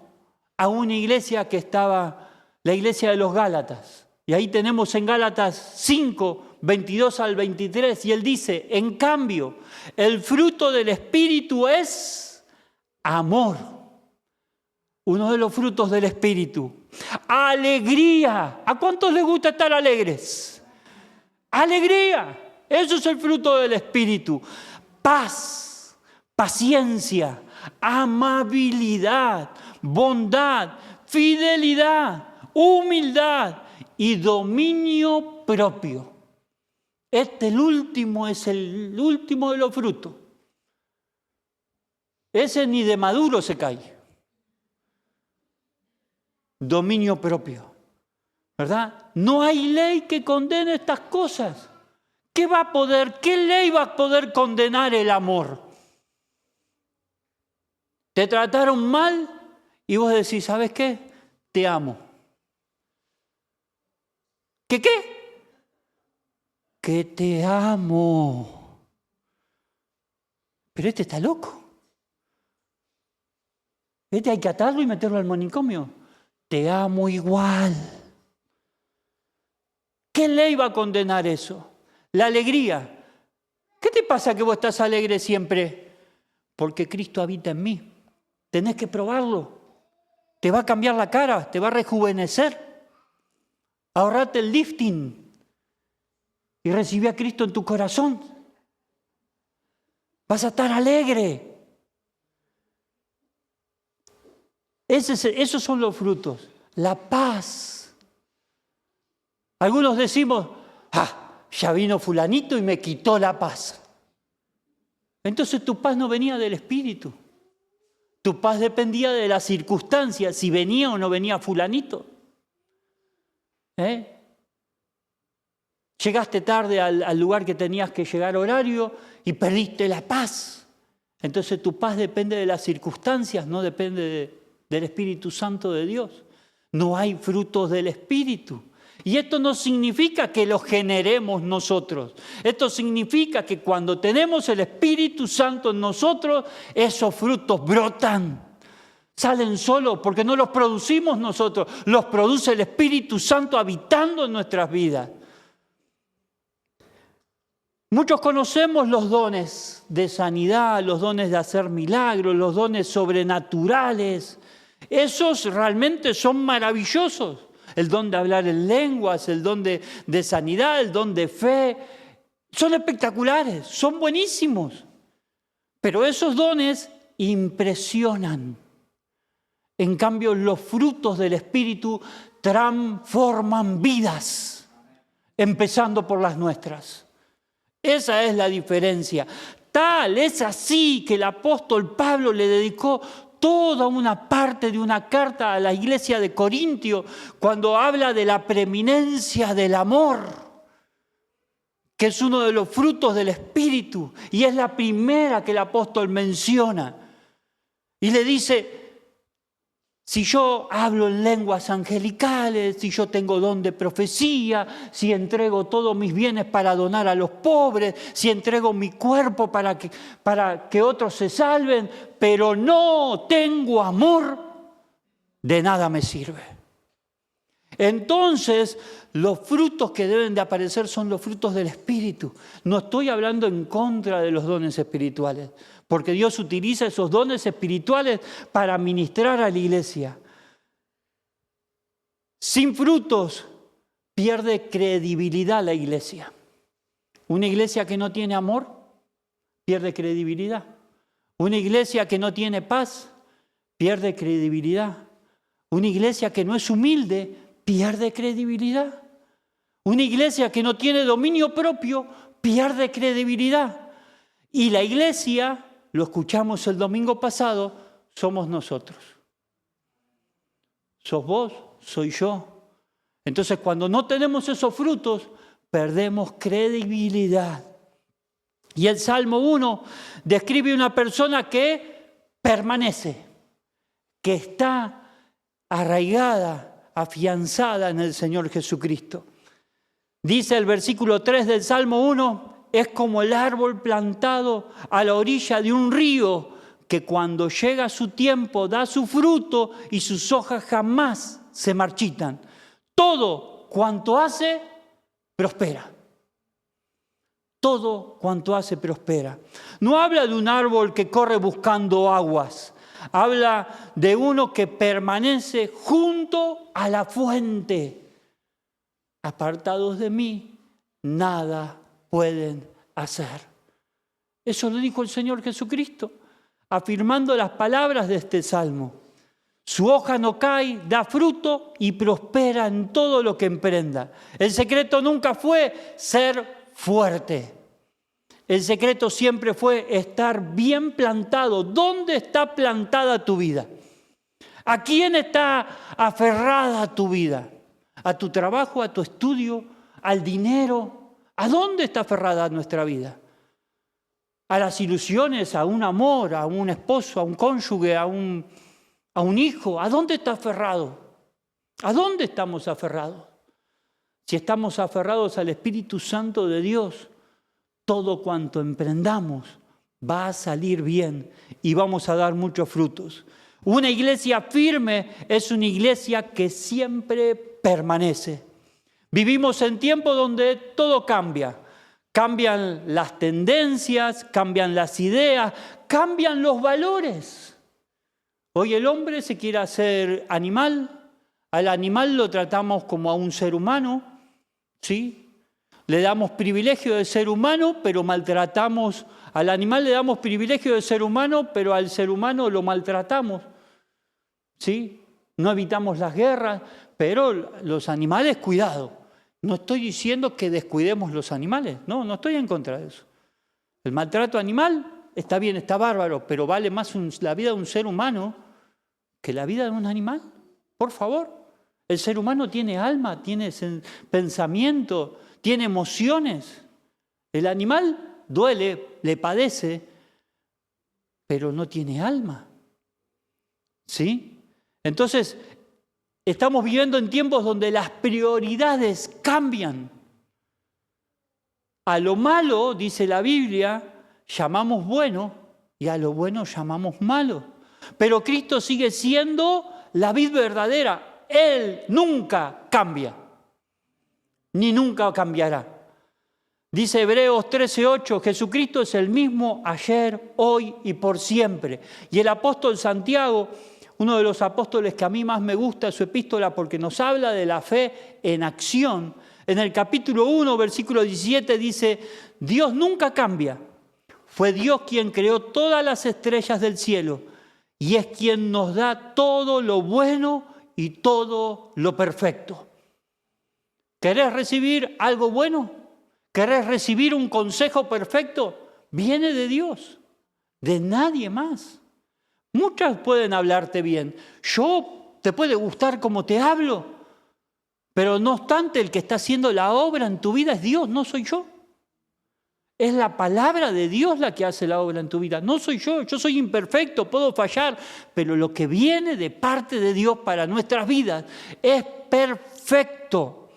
a una iglesia que estaba, la iglesia de los Gálatas. Y ahí tenemos en Gálatas 5, 22 al 23, y él dice, en cambio, el fruto del Espíritu es amor. Uno de los frutos del Espíritu. Alegría. ¿A cuántos les gusta estar alegres? Alegría. Eso es el fruto del Espíritu. Paz. paciencia, amabilidad, bondad, fidelidad, humildad y dominio propio. El último es el último de los frutos. Ese ni de maduro se cae. Dominio propio, ¿verdad? No hay ley que condene estas cosas. ¿Qué ley va a poder condenar el amor? Te trataron mal y vos decís, ¿sabes qué? Te amo. ¿Qué? Que te amo. Pero este está loco. Este hay que atarlo y meterlo al manicomio. Te amo igual. ¿Qué ley va a condenar eso? La alegría. ¿Qué te pasa que vos estás alegre siempre? Porque Cristo habita en mí. Tenés que probarlo. Te va a cambiar la cara, te va a rejuvenecer. Ahorrate el lifting y recibí a Cristo en tu corazón. Vas a estar alegre. Esos son los frutos. La paz. Algunos decimos, ya vino fulanito y me quitó la paz. Entonces tu paz no venía del Espíritu. Tu paz dependía de las circunstancias, si venía o no venía fulanito. Llegaste tarde al lugar que tenías que llegar horario y perdiste la paz. Entonces tu paz depende de las circunstancias, no depende del Espíritu Santo de Dios. No hay frutos del Espíritu. Y esto no significa que los generemos nosotros. Esto significa que cuando tenemos el Espíritu Santo en nosotros, esos frutos brotan. Salen solos porque no los producimos nosotros. Los produce el Espíritu Santo habitando en nuestras vidas. Muchos conocemos los dones de sanidad, los dones de hacer milagros, los dones sobrenaturales. Esos realmente son maravillosos. El don de hablar en lenguas, el don de sanidad, el don de fe. Son espectaculares, son buenísimos. Pero esos dones impresionan. En cambio, los frutos del Espíritu transforman vidas, empezando por las nuestras. Esa es la diferencia. Tal es así que el apóstol Pablo le dedicó toda una parte de una carta a la iglesia de Corintio cuando habla de la preeminencia del amor, que es uno de los frutos del Espíritu y es la primera que el apóstol menciona. Y le dice, si yo hablo en lenguas angelicales, si yo tengo don de profecía, si entrego todos mis bienes para donar a los pobres, si entrego mi cuerpo para que otros se salven, pero no tengo amor, de nada me sirve. Entonces, los frutos que deben de aparecer son los frutos del Espíritu. No estoy hablando en contra de los dones espirituales, porque Dios utiliza esos dones espirituales para ministrar a la iglesia. Sin frutos pierde credibilidad la iglesia. Una iglesia que no tiene amor pierde credibilidad. Una iglesia que no tiene paz pierde credibilidad. Una iglesia que no es humilde pierde credibilidad. Una iglesia que no tiene dominio propio pierde credibilidad. Y la iglesia, lo escuchamos el domingo pasado, somos nosotros. Sos vos, soy yo. Entonces, cuando no tenemos esos frutos, perdemos credibilidad. Y el Salmo 1 describe una persona que permanece, que está arraigada, afianzada en el Señor Jesucristo. Dice el versículo 3 del Salmo 1, es como el árbol plantado a la orilla de un río que cuando llega su tiempo da su fruto y sus hojas jamás se marchitan. Todo cuanto hace, prospera. Todo cuanto hace, prospera. No habla de un árbol que corre buscando aguas. Habla de uno que permanece junto a la fuente. Apartados de mí, nada pueden hacer. Eso lo dijo el Señor Jesucristo. afirmando las palabras de este salmo. Su hoja no cae, da fruto y prospera en todo lo que emprenda. El secreto nunca fue ser fuerte. El secreto siempre fue estar bien plantado. ¿Dónde está plantada tu vida? ¿A quién está aferrada tu vida? ¿A tu trabajo, a tu estudio, al dinero? ¿A dónde está aferrada nuestra vida? ¿A las ilusiones, a un amor, a un esposo, a un cónyuge, a un hijo? ¿A dónde está aferrado? ¿A dónde estamos aferrados? Si estamos aferrados al Espíritu Santo de Dios, todo cuanto emprendamos va a salir bien y vamos a dar muchos frutos. Una iglesia firme es una iglesia que siempre permanece. Vivimos en tiempos donde todo cambia. Cambian las tendencias, cambian las ideas, cambian los valores. Hoy el hombre se quiere hacer animal. Al animal lo tratamos como a un ser humano, ¿sí? Le damos privilegio de ser humano, pero maltratamos. Al animal le damos privilegio de ser humano, pero al ser humano lo maltratamos, ¿sí? No evitamos las guerras, pero los animales, cuidado. No estoy diciendo que descuidemos los animales, no estoy en contra de eso. El maltrato animal está bien, está bárbaro, pero vale más la vida de un ser humano que la vida de un animal. Por favor, el ser humano tiene alma, tiene pensamiento, tiene emociones. El animal duele, le padece, pero no tiene alma. ¿Sí? Entonces, estamos viviendo en tiempos donde las prioridades cambian. A lo malo, dice la Biblia, llamamos bueno y a lo bueno llamamos malo. Pero Cristo sigue siendo la vid verdadera. Él nunca cambia, ni nunca cambiará. Dice Hebreos 13:8, Jesucristo es el mismo ayer, hoy y por siempre. Y el apóstol Santiago, uno de los apóstoles que a mí más me gusta su epístola porque nos habla de la fe en acción. En el capítulo 1, versículo 17 dice, Dios nunca cambia. Fue Dios quien creó todas las estrellas del cielo y es quien nos da todo lo bueno y todo lo perfecto. ¿Querés recibir algo bueno? ¿Querés recibir un consejo perfecto? Viene de Dios, de nadie más. Muchas pueden hablarte bien. Te puede gustar como te hablo, pero no obstante el que está haciendo la obra en tu vida es Dios, no soy yo. Es la palabra de Dios la que hace la obra en tu vida. No soy yo soy imperfecto, puedo fallar, pero lo que viene de parte de Dios para nuestras vidas es perfecto.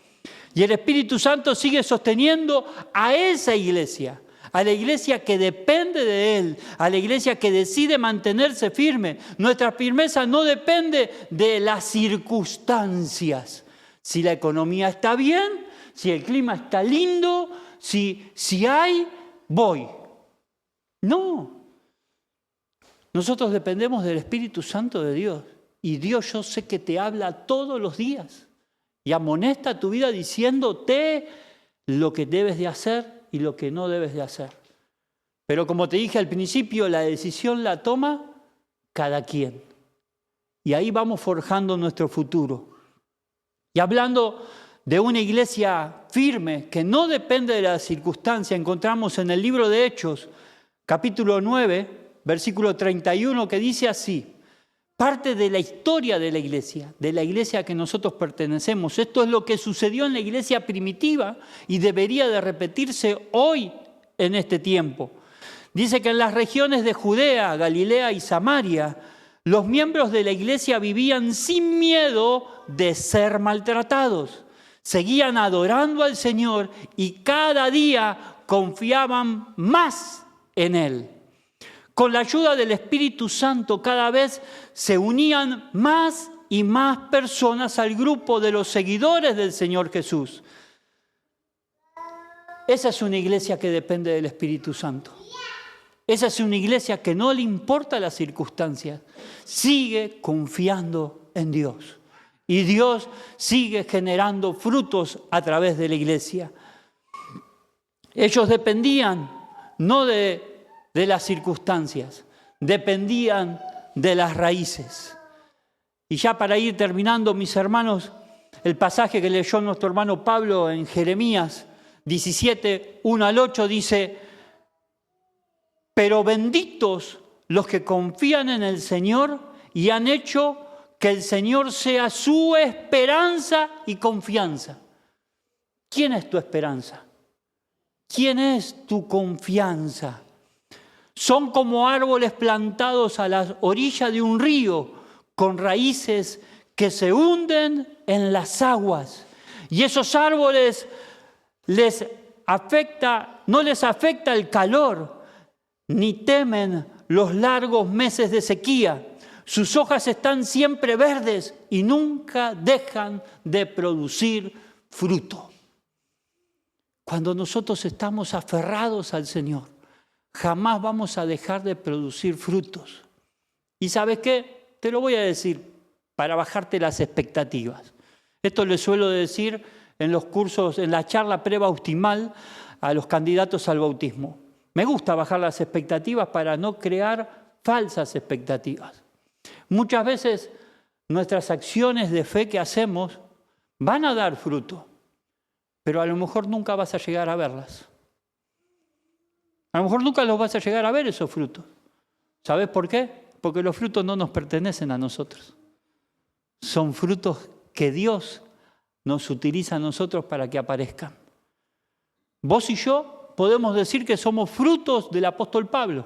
Y el Espíritu Santo sigue sosteniendo a esa iglesia, a la iglesia que depende de Él, a la iglesia que decide mantenerse firme. Nuestra firmeza no depende de las circunstancias. Si la economía está bien, si el clima está lindo, si hay, voy. No. Nosotros dependemos del Espíritu Santo de Dios. Y Dios, yo sé que te habla todos los días. Y amonesta tu vida diciéndote lo que debes de hacer y lo que no debes de hacer. Pero como te dije al principio, la decisión la toma cada quien. Y ahí vamos forjando nuestro futuro. Y hablando de una iglesia firme que no depende de la circunstancia, encontramos en el libro de Hechos, capítulo 9, versículo 31, que dice así: parte de la historia de la iglesia a que nosotros pertenecemos. Esto es lo que sucedió en la iglesia primitiva y debería de repetirse hoy en este tiempo. Dice que en las regiones de Judea, Galilea y Samaria, los miembros de la iglesia vivían sin miedo de ser maltratados. Seguían adorando al Señor y cada día confiaban más en Él. Con la ayuda del Espíritu Santo cada vez se unían más y más personas al grupo de los seguidores del Señor Jesús. Esa es una iglesia que depende del Espíritu Santo. Esa es una iglesia que no le importa las circunstancias. Sigue confiando en Dios. Y Dios sigue generando frutos a través de la iglesia. Ellos dependían no de las circunstancias, dependían de las raíces. Y ya para ir terminando, mis hermanos, el pasaje que leyó nuestro hermano Pablo en Jeremías 17, 1 al 8 dice: pero benditos los que confían en el Señor y han hecho que el Señor sea su esperanza y confianza. ¿Quién es tu esperanza? ¿Quién es tu confianza? Son como árboles plantados a la orilla de un río, con raíces que se hunden en las aguas. Y esos árboles no les afecta el calor, ni temen los largos meses de sequía. Sus hojas están siempre verdes y nunca dejan de producir fruto. Cuando nosotros estamos aferrados al Señor, jamás vamos a dejar de producir frutos. ¿Y sabes qué? Te lo voy a decir para bajarte las expectativas. Esto le suelo decir en los cursos, en la charla prebautismal a los candidatos al bautismo. Me gusta bajar las expectativas para no crear falsas expectativas. Muchas veces nuestras acciones de fe que hacemos van a dar fruto, pero a lo mejor nunca vas a llegar a verlas. A lo mejor nunca los vas a llegar a ver esos frutos. ¿Sabes por qué? Porque los frutos no nos pertenecen a nosotros. Son frutos que Dios nos utiliza a nosotros para que aparezcan. Vos y yo podemos decir que somos frutos del apóstol Pablo,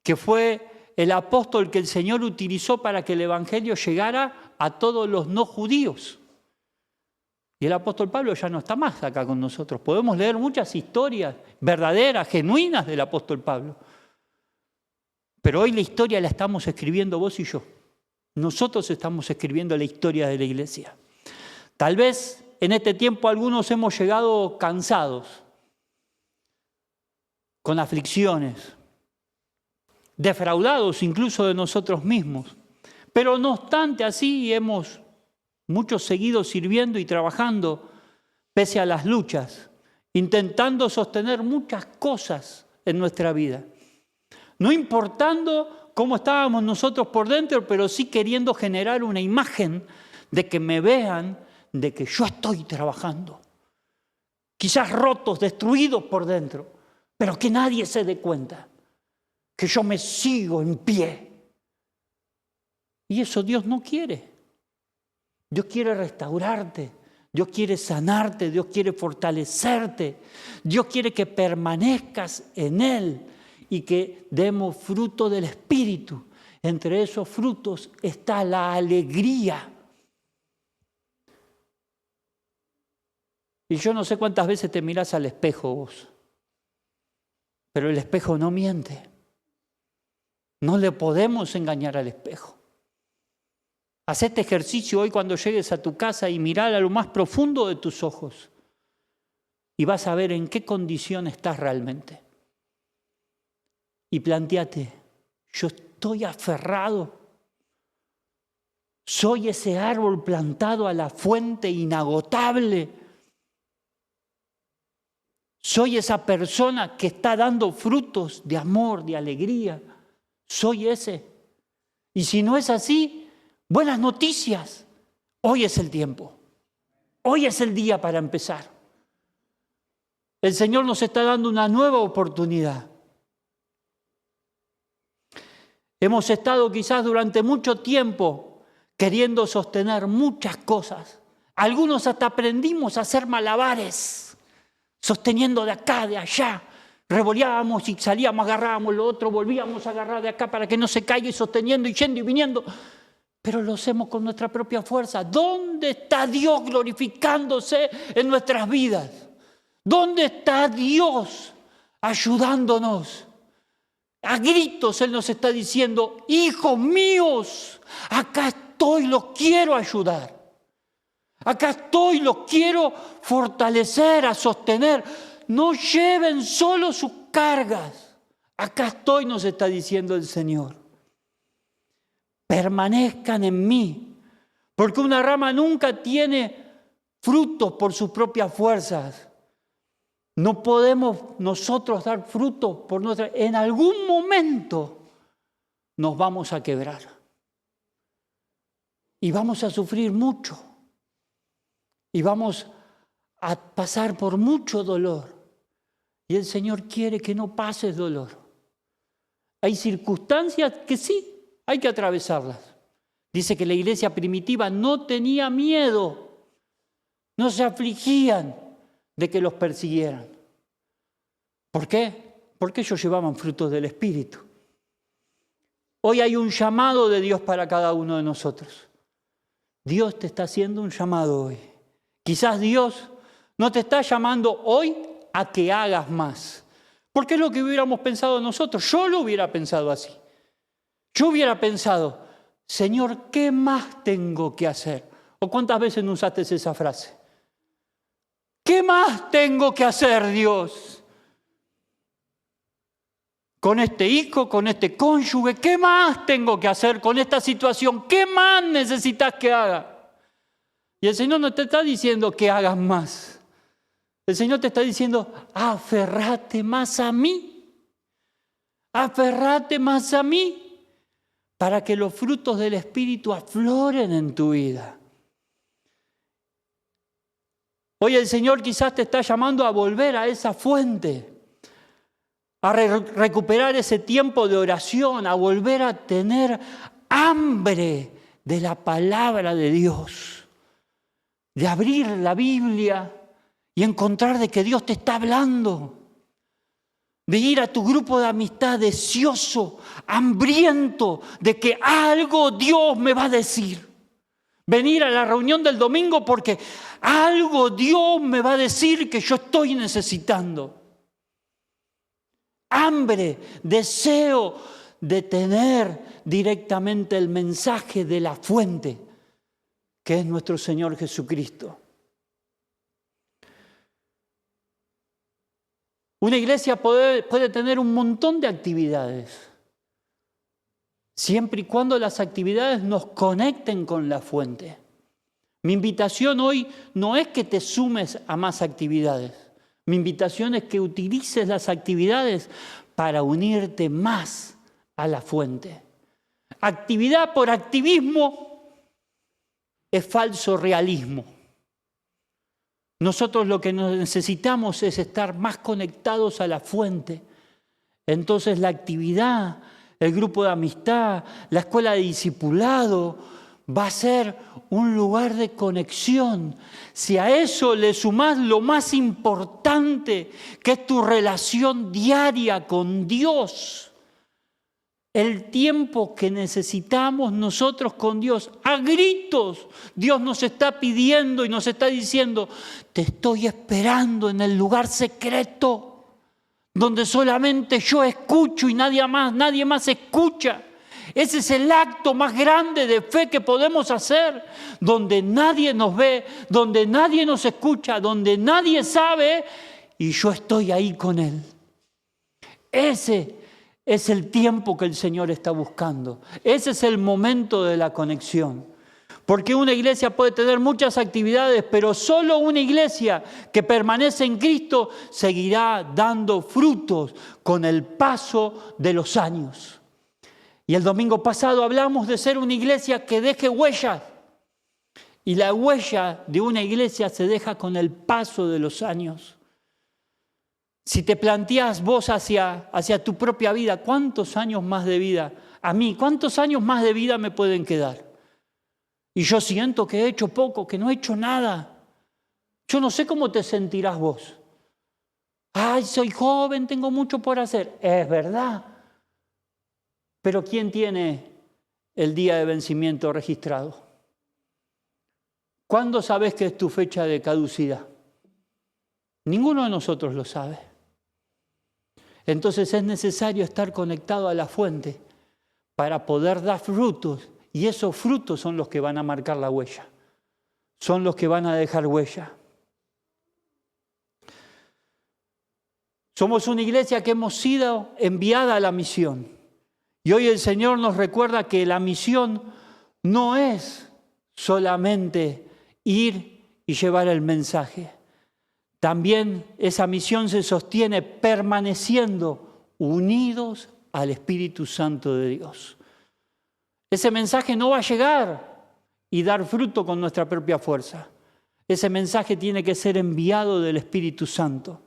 que fue el apóstol que el Señor utilizó para que el evangelio llegara a todos los no judíos. Y el apóstol Pablo ya no está más acá con nosotros. Podemos leer muchas historias verdaderas, genuinas del apóstol Pablo. Pero hoy la historia la estamos escribiendo vos y yo. Nosotros estamos escribiendo la historia de la iglesia. Tal vez en este tiempo algunos hemos llegado cansados, con aflicciones, defraudados incluso de nosotros mismos. Pero no obstante así hemos muchos seguido sirviendo y trabajando pese a las luchas, intentando sostener muchas cosas en nuestra vida. No importando cómo estábamos nosotros por dentro, pero sí queriendo generar una imagen de que me vean, de que yo estoy trabajando. Quizás rotos, destruidos por dentro, pero que nadie se dé cuenta que yo me sigo en pie. Y eso Dios no quiere. Dios quiere restaurarte, Dios quiere sanarte, Dios quiere fortalecerte, Dios quiere que permanezcas en Él y que demos fruto del Espíritu. Entre esos frutos está la alegría. Y yo no sé cuántas veces te mirás al espejo vos, pero el espejo no miente. No le podemos engañar al espejo. Haz este ejercicio hoy cuando llegues a tu casa y mirá a lo más profundo de tus ojos y vas a ver en qué condición estás realmente. Y plantéate, ¿yo estoy aferrado? ¿Soy ese árbol plantado a la fuente inagotable? ¿Soy esa persona que está dando frutos de amor, de alegría? ¿Soy ese? Y si no es así, buenas noticias. Hoy es el tiempo. Hoy es el día para empezar. El Señor nos está dando una nueva oportunidad. Hemos estado quizás durante mucho tiempo queriendo sostener muchas cosas. Algunos hasta aprendimos a hacer malabares, sosteniendo de acá, de allá. Revoleábamos y salíamos, agarrábamos lo otro, volvíamos a agarrar de acá para que no se caiga y sosteniendo y yendo y viniendo. Pero lo hacemos con nuestra propia fuerza. ¿Dónde está Dios glorificándose en nuestras vidas? ¿Dónde está Dios ayudándonos? A gritos Él nos está diciendo, hijos míos, acá estoy, los quiero ayudar. Acá estoy, los quiero fortalecer, a sostener. No lleven solo sus cargas. Acá estoy, nos está diciendo el Señor. Permanezcan en mí, porque una rama nunca tiene frutos por sus propias fuerzas. No podemos nosotros dar frutos por nuestra... En algún momento nos vamos a quebrar. Y vamos a sufrir mucho. Y vamos a pasar por mucho dolor. Y el Señor quiere que no pases dolor. Hay circunstancias que sí, hay que atravesarlas. Dice que la iglesia primitiva no tenía miedo, no se afligían de que los persiguieran. ¿Por qué? Porque ellos llevaban frutos del Espíritu. Hoy hay un llamado de Dios para cada uno de nosotros. Dios te está haciendo un llamado hoy. Quizás Dios no te está llamando hoy a que hagas más. Porque es lo que hubiéramos pensado nosotros. Yo lo hubiera pensado así. Yo hubiera pensado, Señor, ¿qué más tengo que hacer? ¿O cuántas veces no usaste esa frase? ¿Qué más tengo que hacer, Dios? Con este hijo, con este cónyuge, ¿qué más tengo que hacer con esta situación? ¿Qué más necesitas que haga? Y el Señor no te está diciendo que hagas más. El Señor te está diciendo, aferrate más a mí. Aferrate más a mí para que los frutos del Espíritu afloren en tu vida. Hoy el Señor quizás te está llamando a volver a esa fuente, a recuperar ese tiempo de oración, a volver a tener hambre de la palabra de Dios, de abrir la Biblia y encontrar de que Dios te está hablando, de ir a tu grupo de amistad deseoso, hambriento, de que algo Dios me va a decir. Venir a la reunión del domingo porque algo Dios me va a decir que yo estoy necesitando. Hambre, deseo de tener directamente el mensaje de la fuente, que es nuestro Señor Jesucristo. Una iglesia puede tener un montón de actividades, siempre y cuando las actividades nos conecten con la fuente. Mi invitación hoy no es que te sumes a más actividades. Mi invitación es que utilices las actividades para unirte más a la fuente. Actividad por activismo es falso realismo. Nosotros lo que necesitamos es estar más conectados a la fuente. Entonces la actividad, el grupo de amistad, la escuela de discipulado va a ser un lugar de conexión. Si a eso le sumás lo más importante, que es tu relación diaria con Dios, el tiempo que necesitamos nosotros con Dios, a gritos, Dios nos está pidiendo y nos está diciendo, te estoy esperando en el lugar secreto, donde solamente yo escucho y nadie más escucha. Ese es el acto más grande de fe que podemos hacer, donde nadie nos ve, donde nadie nos escucha, donde nadie sabe y yo estoy ahí con Él. Ese es el tiempo que el Señor está buscando. Ese es el momento de la conexión. Porque una iglesia puede tener muchas actividades, pero solo una iglesia que permanece en Cristo seguirá dando frutos con el paso de los años. Y el domingo pasado hablamos de ser una iglesia que deje huellas. Y la huella de una iglesia se deja con el paso de los años. Si te planteas vos hacia tu propia vida, ¿cuántos años más de vida? A mí, ¿cuántos años más de vida me pueden quedar? Y yo siento que he hecho poco, que no he hecho nada. Yo no sé cómo te sentirás vos. Ay, soy joven, tengo mucho por hacer. Es verdad. Pero ¿quién tiene el día de vencimiento registrado? ¿Cuándo sabes que es tu fecha de caducidad? Ninguno de nosotros lo sabe. Entonces es necesario estar conectado a la fuente para poder dar frutos. Y esos frutos son los que van a marcar la huella. Son los que van a dejar huella. Somos una iglesia que hemos sido enviada a la misión. Y hoy el Señor nos recuerda que la misión no es solamente ir y llevar el mensaje. También esa misión se sostiene permaneciendo unidos al Espíritu Santo de Dios. Ese mensaje no va a llegar y dar fruto con nuestra propia fuerza. Ese mensaje tiene que ser enviado del Espíritu Santo.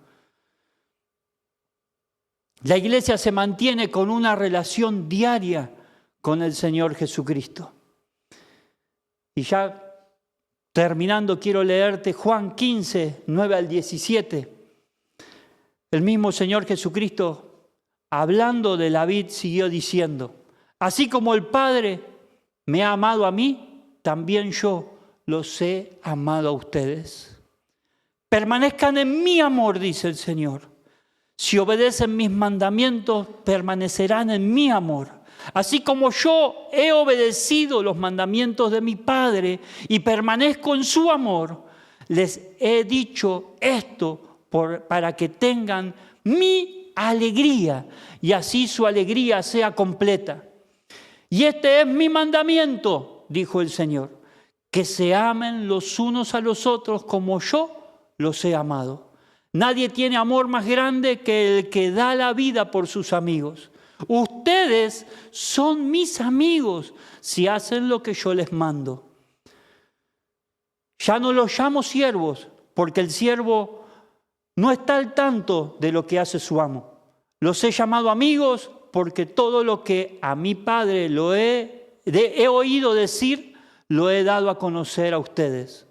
La iglesia se mantiene con una relación diaria con el Señor Jesucristo. Y ya terminando, quiero leerte Juan 15, 9 al 17. El mismo Señor Jesucristo, hablando de la vid, siguió diciendo: así como el Padre me ha amado a mí, también yo los he amado a ustedes. Permanezcan en mi amor, dice el Señor. Si obedecen mis mandamientos, permanecerán en mi amor. Así como yo he obedecido los mandamientos de mi Padre y permanezco en su amor, les he dicho esto para que tengan mi alegría y así su alegría sea completa. Y este es mi mandamiento, dijo el Señor, que se amen los unos a los otros como yo los he amado. Nadie tiene amor más grande que el que da la vida por sus amigos. Ustedes son mis amigos si hacen lo que yo les mando. Ya no los llamo siervos, porque el siervo no está al tanto de lo que hace su amo. Los he llamado amigos porque todo lo que a mi Padre he oído decir, lo he dado a conocer a ustedes.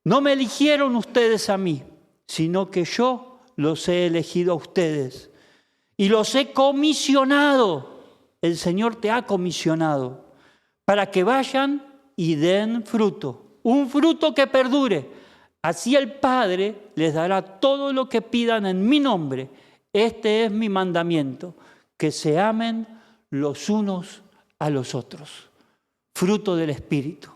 No me eligieron ustedes a mí, sino que yo los he elegido a ustedes. Y los he comisionado. El Señor te ha comisionado para que vayan y den fruto. Un fruto que perdure. Así el Padre les dará todo lo que pidan en mi nombre. Este es mi mandamiento, que se amen los unos a los otros. Fruto del Espíritu.